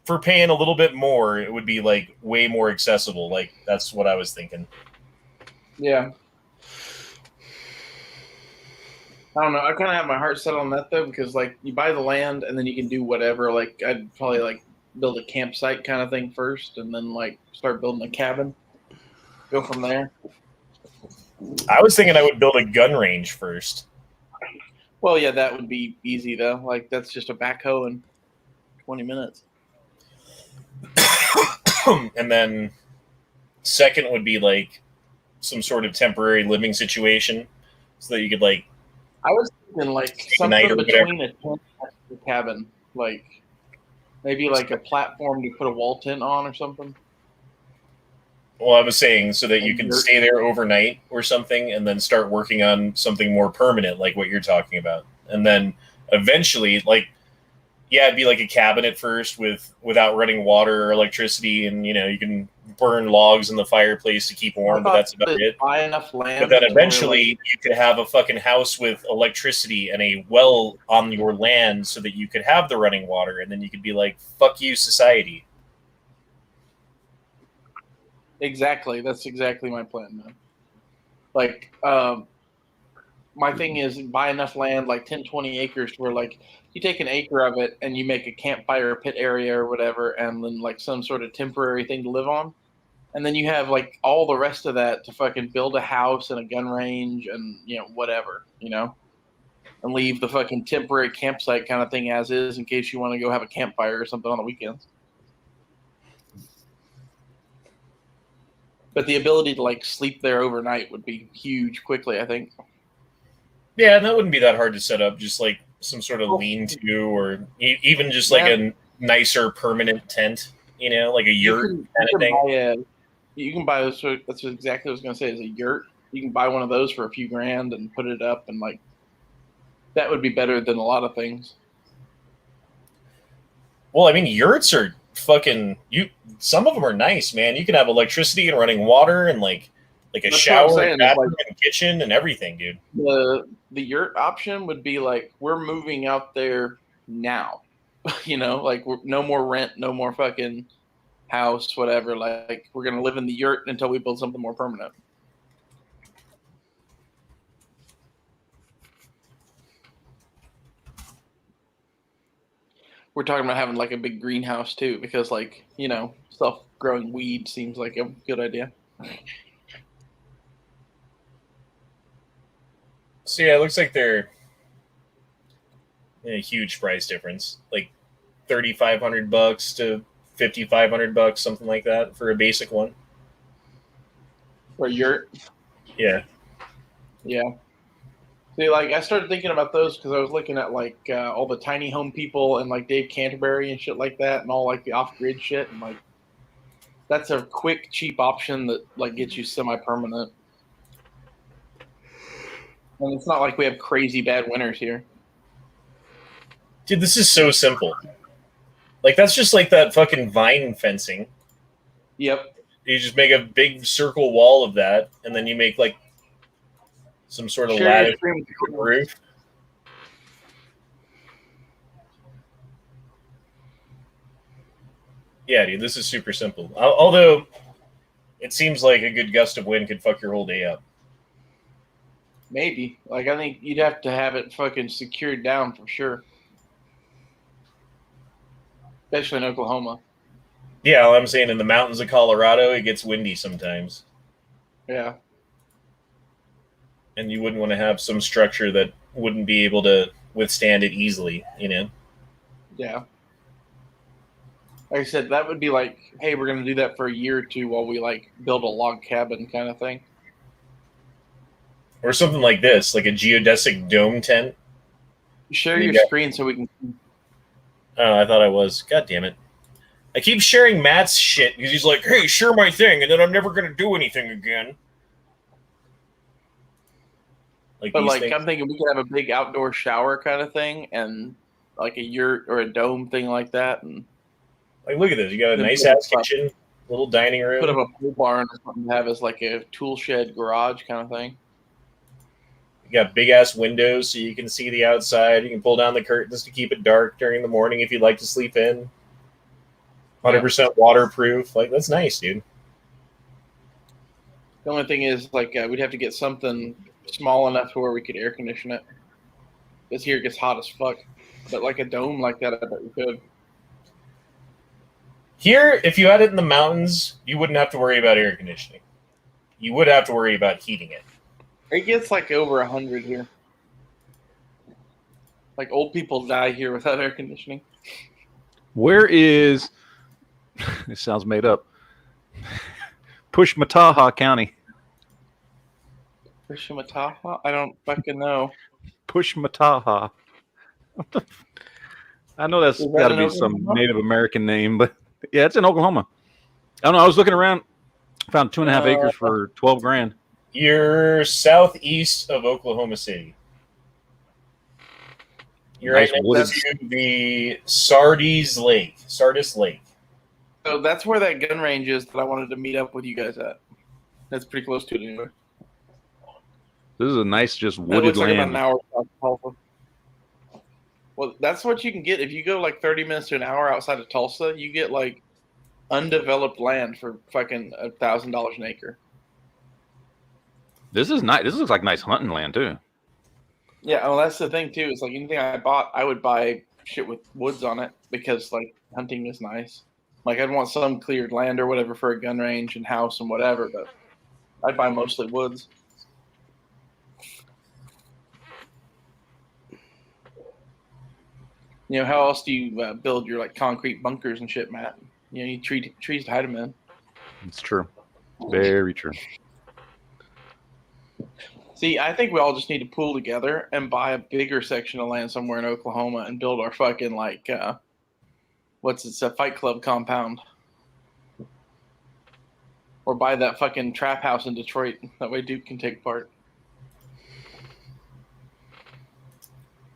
for paying a little bit more, it would be like way more accessible. Like that's what I was thinking. yeah. I don't know. I kind of have my heart set on that though, because like you buy the land and then you can do whatever. Like I'd probably like build a campsite kind of thing first, and then like start building a cabin. Go from there. I was thinking I would build a gun range first. Well, yeah, that would be easy though. Like that's just a backhoe in 20 minutes. And then second would be like some sort of temporary living situation so that you could like I was thinking like night something or between a tent the cabin? Like maybe like a platform to put a wall tent on or something. Well, I was saying so that you can stay there overnight or something, and then start working on something more permanent, like what you're talking about, and then eventually, like, yeah, it'd be like a cabin at first without running water or electricity, and you can burn logs in the fireplace to keep warm, but that's about it. Buy enough land. But then eventually, you could have a fucking house with electricity and a well on your land, so that you could have the running water, and then you could be like, "Fuck you, society." Exactly. That's exactly my plan, man. Like, my thing is buy enough land, like 10, 20 acres, where like you take an acre of it and you make a campfire pit area or whatever, and then like some sort of temporary thing to live on. And then you have like all the rest of that to fucking build a house and a gun range and, whatever, and leave the fucking temporary campsite kind of thing as is in case you want to go have a campfire or something on the weekends. But the ability to like sleep there overnight would be huge quickly, I think. Yeah, and that wouldn't be that hard to set up. Just like some sort of lean-to, or even just like a nicer permanent tent. Like a yurt kind of thing. You can buy this. That's exactly what I was going to say. Is a yurt. You can buy one of those for a few grand and put it up, and like that would be better than a lot of things. Well, I mean, yurts are fucking some of them are nice, man. You can have electricity and running water and like a That's shower and bathroom and kitchen and everything, dude. The yurt option would be like, we're moving out there now. Like no more rent, no more fucking house, whatever. Like we're gonna live in the yurt until we build something more permanent. We're talking about having like a big greenhouse too, because like, self-growing weed seems like a good idea. So yeah, it looks like they're a huge price difference, like $3,500 to $5,500, something like that, for a basic one. For a yurt? Yeah. Yeah. See, like, I started thinking about those because I was looking at, like, all the tiny home people and, like, Dave Canterbury and shit like that and all, like, the off-grid shit. And, like, that's a quick, cheap option that, like, gets you semi-permanent. And it's not like we have crazy bad winters here. Dude, this is so simple. Like, that's just like that fucking vine fencing. Yep. You just make a big circle wall of that, and then you make, like, some sort of lattice roof. Yeah, dude, this is super simple. Although, it seems like a good gust of wind could fuck your whole day up. Maybe. Like, I think you'd have to have it fucking secured down for sure. Especially in Oklahoma. Yeah, all I'm saying, in the mountains of Colorado, it gets windy sometimes. Yeah. And you wouldn't want to have some structure that wouldn't be able to withstand it easily, Yeah. Like I said, that would be like, hey, we're going to do that for a year or two while we, like, build a log cabin kind of thing. Or something like this, like a geodesic dome tent. Share your screen so we can... Oh, I thought I was. God damn it. I keep sharing Matt's shit because he's like, hey, share my thing, and then I'm never going to do anything again. But, like, things. I'm thinking we could have a big outdoor shower kind of thing and, like, a yurt or a dome thing like that. And like, look at this. You got a nice-ass kitchen, little dining room. Put up a pool barn or something to have as, like, a tool shed garage kind of thing. You got big-ass windows so you can see the outside. You can pull down the curtains to keep it dark during the morning if you'd like to sleep in. 100% waterproof. Like, that's nice, dude. The only thing is, like, we'd have to get something small enough to where we could air condition it. Because here it gets hot as fuck. But, like, a dome like that, I bet we could. Here, if you had it in the mountains, you wouldn't have to worry about air conditioning. You would have to worry about heating it. It gets, like, over 100 here. Like, old people die here without air conditioning. Where is... This sounds made up. Pushmataha County. Pushmataha? I don't fucking know. Pushmataha. I know that's Is that got to in be some Oklahoma? Native American name, but yeah, it's in Oklahoma. I don't know. I was looking around, found 2.5 acres for 12 grand. You're southeast of Oklahoma City. You're Nice right wooded. next to the Sardis Lake. So that's where that gun range is that I wanted to meet up with you guys at. That's pretty close to it anyway. This is a nice, just It wooded looks like about land. an hour south of Tulsa. Well, that's what you can get if you go like 30 minutes to an hour outside of Tulsa. You get like undeveloped land for fucking $1,000 an acre. This is nice. This looks like nice hunting land too. Yeah, well, that's the thing too. It's like anything I bought, I would buy shit with woods on it because like hunting is nice. Like I'd want some cleared land or whatever for a gun range and house and whatever, but I'd buy mostly woods. You know, how else do you build your like concrete bunkers and shit, Matt? You know, you need trees to hide them in. It's true. Very true. See, I think we all just need to pool together and buy a bigger section of land somewhere in Oklahoma and build our fucking like, a Fight Club compound. Or buy that fucking trap house in Detroit. That way Duke can take part.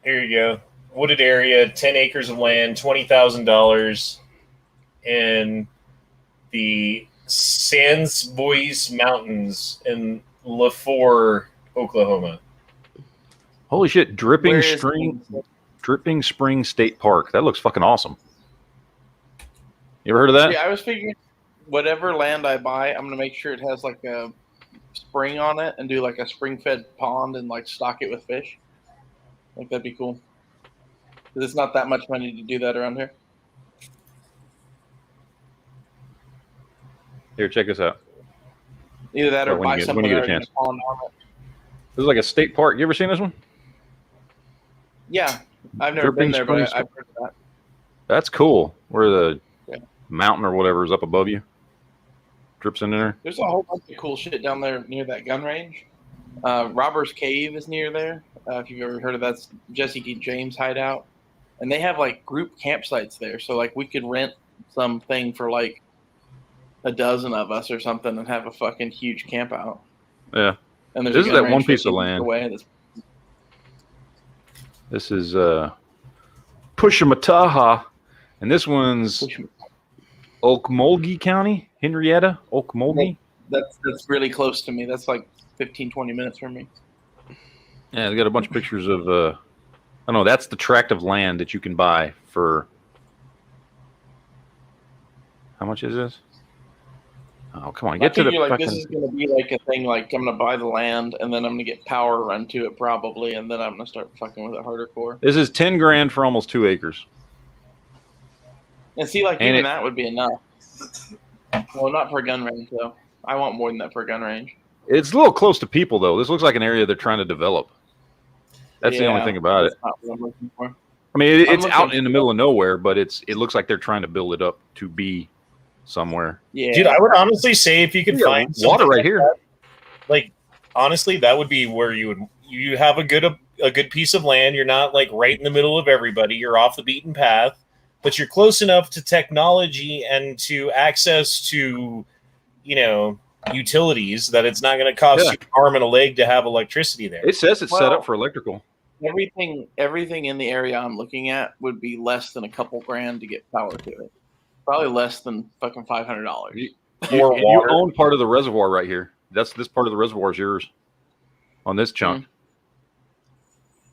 Here you go. Wooded area, 10 acres of land, $20,000 in the Sans Bois Mountains in LaFour, Oklahoma. Holy shit! Where is Dripping Spring State Park. That looks fucking awesome. You ever heard of that? Yeah, I was figuring whatever land I buy, I'm gonna make sure it has like a spring on it and do like a spring-fed pond and like stock it with fish. Like that'd be cool. Because it's not that much money to do that around here. Here, check this out. Either that or When you buy get- something when you get a already in chance. a pond on it. This is like a state park. You ever seen this one? Yeah, I've never Dripping been there, but Springs. I've heard of that. That's cool. Where the Yeah. mountain or whatever is up above you, drips in there. There's a whole bunch of cool shit down there near that gun range. Robber's Cave is near there. If you've ever heard of that, that's Jesse James hideout. And they have like group campsites there. So like we could rent something for like a dozen of us or something and have a fucking huge camp out. Yeah. And there's This a is gun that one range piece of 15 land. away that's- This is Pushamataha, and this one's Okmulgee County, Henrietta, Okmulgee. That's really close to me. That's like 15, 20 minutes from me. Yeah, they got a bunch of pictures of. I don't know. That's the tract of land that you can buy for. How much is this? Oh, come on, get to the like fucking. this is going to be like a thing. Like I'm going to buy the land and then I'm going to get power run to it probably, and then I'm going to start fucking with it harder core. This is 10 grand for almost 2 acres. And see, like And even it- that would be enough. Well, not for a gun range though. I want more than that for a gun range. It's a little close to people though. This looks like an area they're trying to develop. That's the only Yeah, thing about it. that's not what I'm looking for. I mean, I'm it's looking out in the middle of nowhere, but it looks like they're trying to build it up to be somewhere. Yeah, Dude, I would honestly say if you could Yeah, find water something right like here. that, like honestly, that would be where you have a good piece of land. You're not like right in the middle of everybody. You're off the beaten path, but you're close enough to technology and to access to, utilities that it's not going to cost you an arm and a leg to have electricity there. It says it's set Well- up for electrical. everything in the area I'm looking at would be less than a couple grand to get power to it. Probably less than fucking $500. You water. own part of the reservoir right here. This part of the reservoir is yours on this chunk.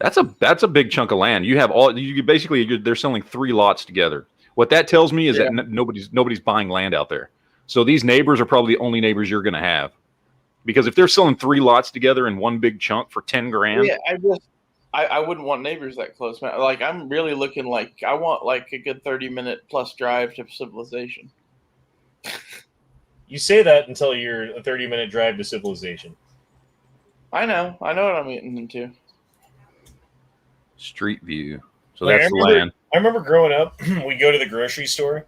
That's a big chunk of land. You have they're selling 3 lots together. What that tells me is that nobody's buying land out there. So these neighbors are probably the only neighbors you're going to have, because if they're selling 3 lots together in one big chunk for 10 grand, Yeah, I wouldn't want neighbors that close, man. Like I'm really looking like I want like a good 30-minute plus drive to civilization. You say that until you're a 30-minute drive to civilization. I know what I'm getting into. Street View. So Like, that's the land. I remember growing up, we'd go to the grocery store,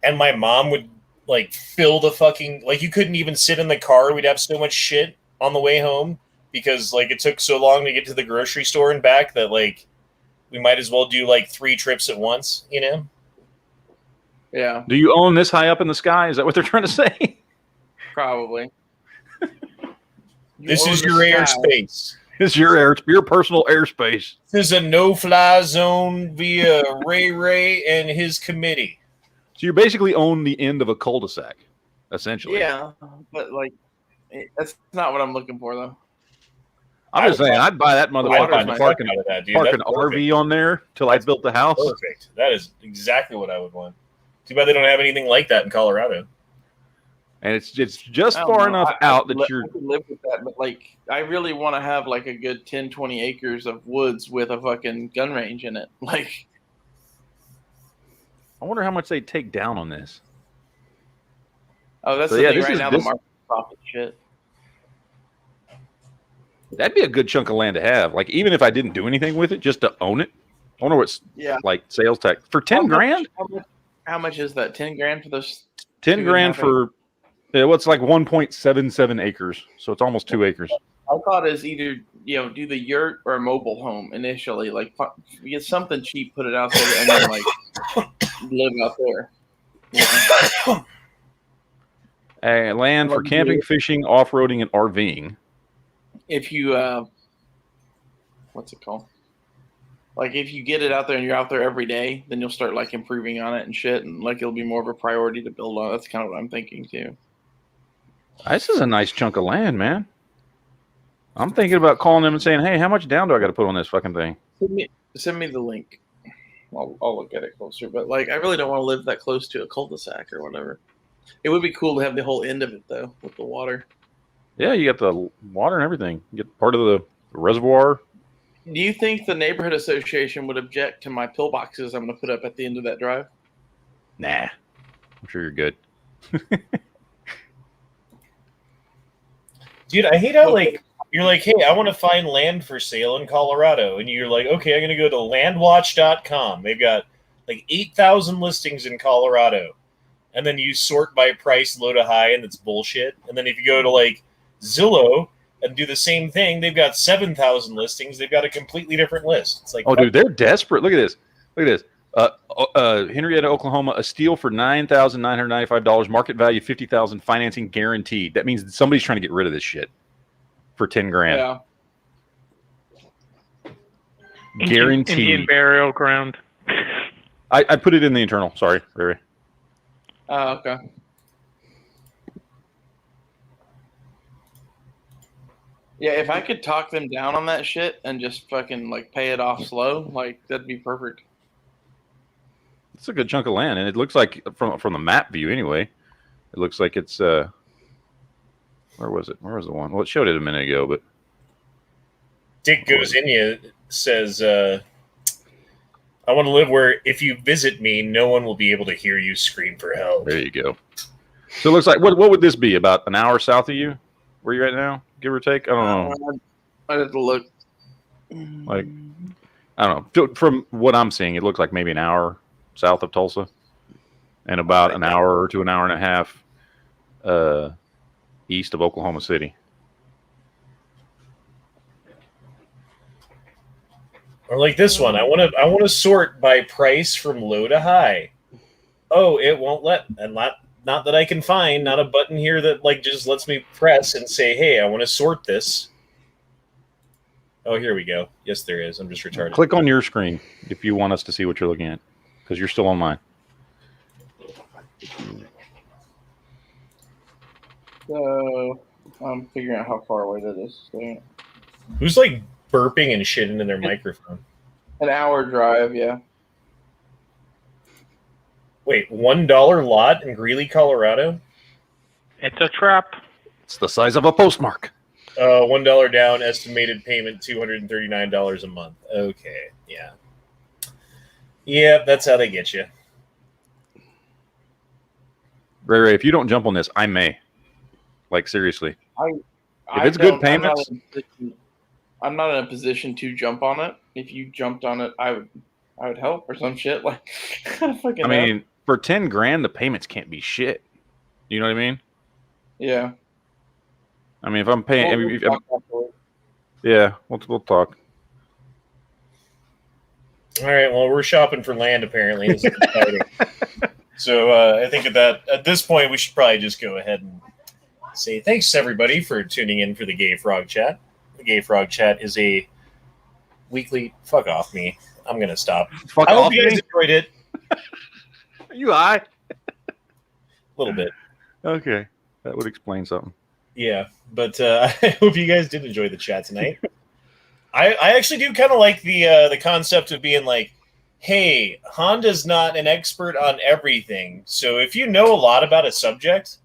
and my mom would like fill the fucking you couldn't even sit in the car. We'd have so much shit on the way home because like it took so long to get to the grocery store and back that like we might as well do like 3 trips at once, you know? Yeah, Do you own this high up in the sky? Is that what they're trying to say? probably. You This own is the your sky. airspace. It's your personal airspace. This is a no-fly zone via Ray and his committee. So you basically own the end of a cul-de-sac, essentially. Yeah, but like, that's not what I'm looking for, though. I'm just saying, I'd buy that I'd motherfucker buy and the park, fuck out of that, dude. park That's an perfect. RV on there till I built the house. Perfect. That is exactly what I would want. Too bad they don't have anything like that in Colorado. And it's just I don't far know. enough out that you're. I could live with that, but like, I really want to have like a good 10, 20 acres of woods with a fucking gun range in it. Like, I wonder how much they take down on this. oh, that's So, the yeah, thing this right is- now. this- The market profit shit. That'd be a good chunk of land to have. Like, even if I didn't do anything with it, just to own it. I wonder what's Yeah. like sales tax for 10 grand. How much is that? 10 grand for those? 10 2.5 grand for what's like 1.77 acres. So it's almost 2 acres. I thought is either do the yurt or a mobile home initially. Like get something cheap, put it out there, and then like live out there. Yeah. Land for camping, fishing, off-roading, and RVing. If you what's it called? Like if you get it out there and you're out there every day, then you'll start like improving on it and shit, and like it'll be more of a priority to build on. That's kind of what I'm thinking too. This is a nice chunk of land, man. I'm thinking about calling them and saying, "Hey, how much down do I got to put on this fucking thing?" Send me the link. I'll look at it closer. But like, I really don't want to live that close to a cul-de-sac or whatever. It would be cool to have the whole end of it though, with the water. Yeah, you got the water and everything. You get part of the reservoir. Do you think the neighborhood association would object to my pillboxes I'm going to put up at the end of that drive? Nah, I'm sure you're good. Dude, I hate how like you're like, hey, I want to find land for sale in Colorado, and you're like, okay, I'm gonna go to landwatch.com. They've got like 8,000 listings in Colorado, and then you sort by price, low to high, and it's bullshit. And then if you go to like Zillow and do the same thing, they've got 7,000 listings. They've got a completely different list. It's like, Oh, dude, they're desperate. Look at this. Look at this. Henrietta, Oklahoma, a steal for $9,995, market value $50,000, financing guaranteed. That means somebody's trying to get rid of this shit for 10 grand. Yeah. Guaranteed. Indian burial ground. I put it in the internal. Sorry, Ray. Oh, okay. Yeah, if I could talk them down on that shit and just fucking like pay it off slow, like that'd be perfect. It's a good chunk of land, and it looks like from the map view anyway. It looks like it's where was it? Where was the one? Well, it showed it a minute ago, but Dick Goes In You says, I want to live where if you visit me, no one will be able to hear you scream for help. there you go. So it looks like what would this be? About an hour south of you, where you at now, give or take? I don't know. I'd have to look. Like, I don't know. From what I'm seeing, it looks like maybe an hour south of Tulsa, and about an hour to an hour and a half east of Oklahoma City. Or like this one, I want to sort by price from low to high. Oh, it won't let, and not that I can find, not a button here that like just lets me press and say, hey, I want to sort this. Oh, here we go. Yes, there is. I'm just retarded. Click on your screen if you want us to see what you're looking at, because you're still on mine. So I'm figuring out how far away that is. So, Who's like burping and shitting in their microphone? an hour drive, yeah. Wait, $1 lot in Greeley, Colorado? It's a trap. It's the size of a postmark. $1 down, estimated payment $239 a month. Okay, yeah. Yeah, that's how they get you. Ray, if you don't jump on this, I may. Like, seriously. If it's good payments. I'm not in a position to jump on it. If you jumped on it, I would help or some shit. Like, I mean, for 10 grand, the payments can't be shit. You know what I mean? Yeah. I mean, if I'm paying, We'll talk afterwards. yeah, we'll talk. All right. Well, we're shopping for land apparently. This is exciting. So I think at this point we should probably just go ahead and say thanks everybody for tuning in for the Gay Frog Chat. The Gay Frog Chat is a weekly. Fuck off me. I'm gonna stop. Fuck I off hope you guys me. enjoyed it. You high? A little bit. Okay, that would explain something. Yeah, but I hope you guys did enjoy the chat tonight. I actually do kind of like the concept of being like, hey, Honda's not an expert on everything, so if you know a lot about a subject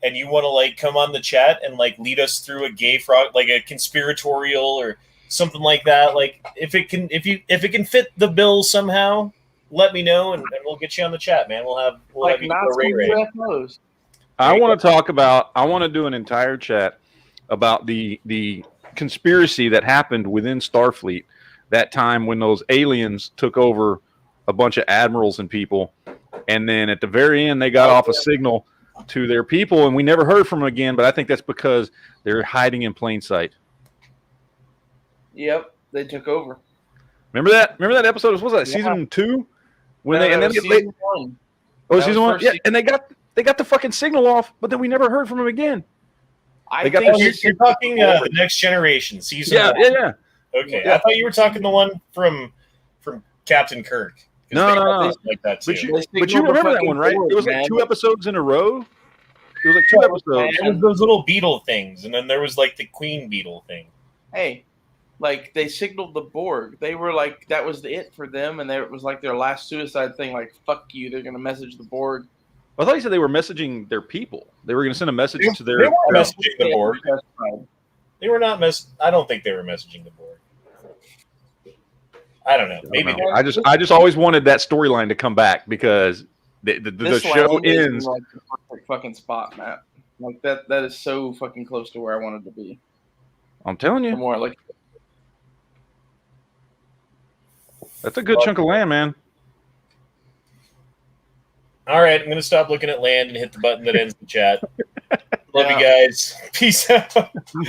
and you want to like come on the chat and like lead us through a gay frog, like a conspiratorial or something like that, like if it can fit the bill somehow, let me know and we'll get you on the chat, man. We'll have you not go Ray. UFOs. I want to do an entire chat about the conspiracy that happened within Starfleet that time when those aliens took over a bunch of admirals and people, and then at the very end they got off a signal to their people and we never heard from them again, but I think that's because they're hiding in plain sight. Yep, they took over. Remember that episode? Was that season 2? When season 1. Oh, season 1? Yeah, and they got the fucking signal off, but then we never heard from them again. I got think you're talking the Next Generation season. Yeah. Okay, yeah. I thought you were talking the one from Captain Kirk. No. Like that too. But you remember that one, right? It was like 2 episodes in a row. It was like 2 episodes. It was those little beetle things, and then there was like the queen beetle thing. Hey, like they signaled the Borg. They were like that was it for them, and it was like their last suicide thing. Like fuck you, they're gonna message the Borg. I thought you said they were messaging their people. They were going to send a message to their. They were messaging the Borg. They were not I don't think they were messaging the Borg. I don't know. Maybe I just always wanted that storyline to come back because the show ends. Like the perfect fucking spot, Matt. Like that is so fucking close to where I wanted to be. I'm telling you, more like that's a good chunk of land, man. All right, I'm going to stop looking at land and hit the button that ends the chat. Love you guys. Peace out.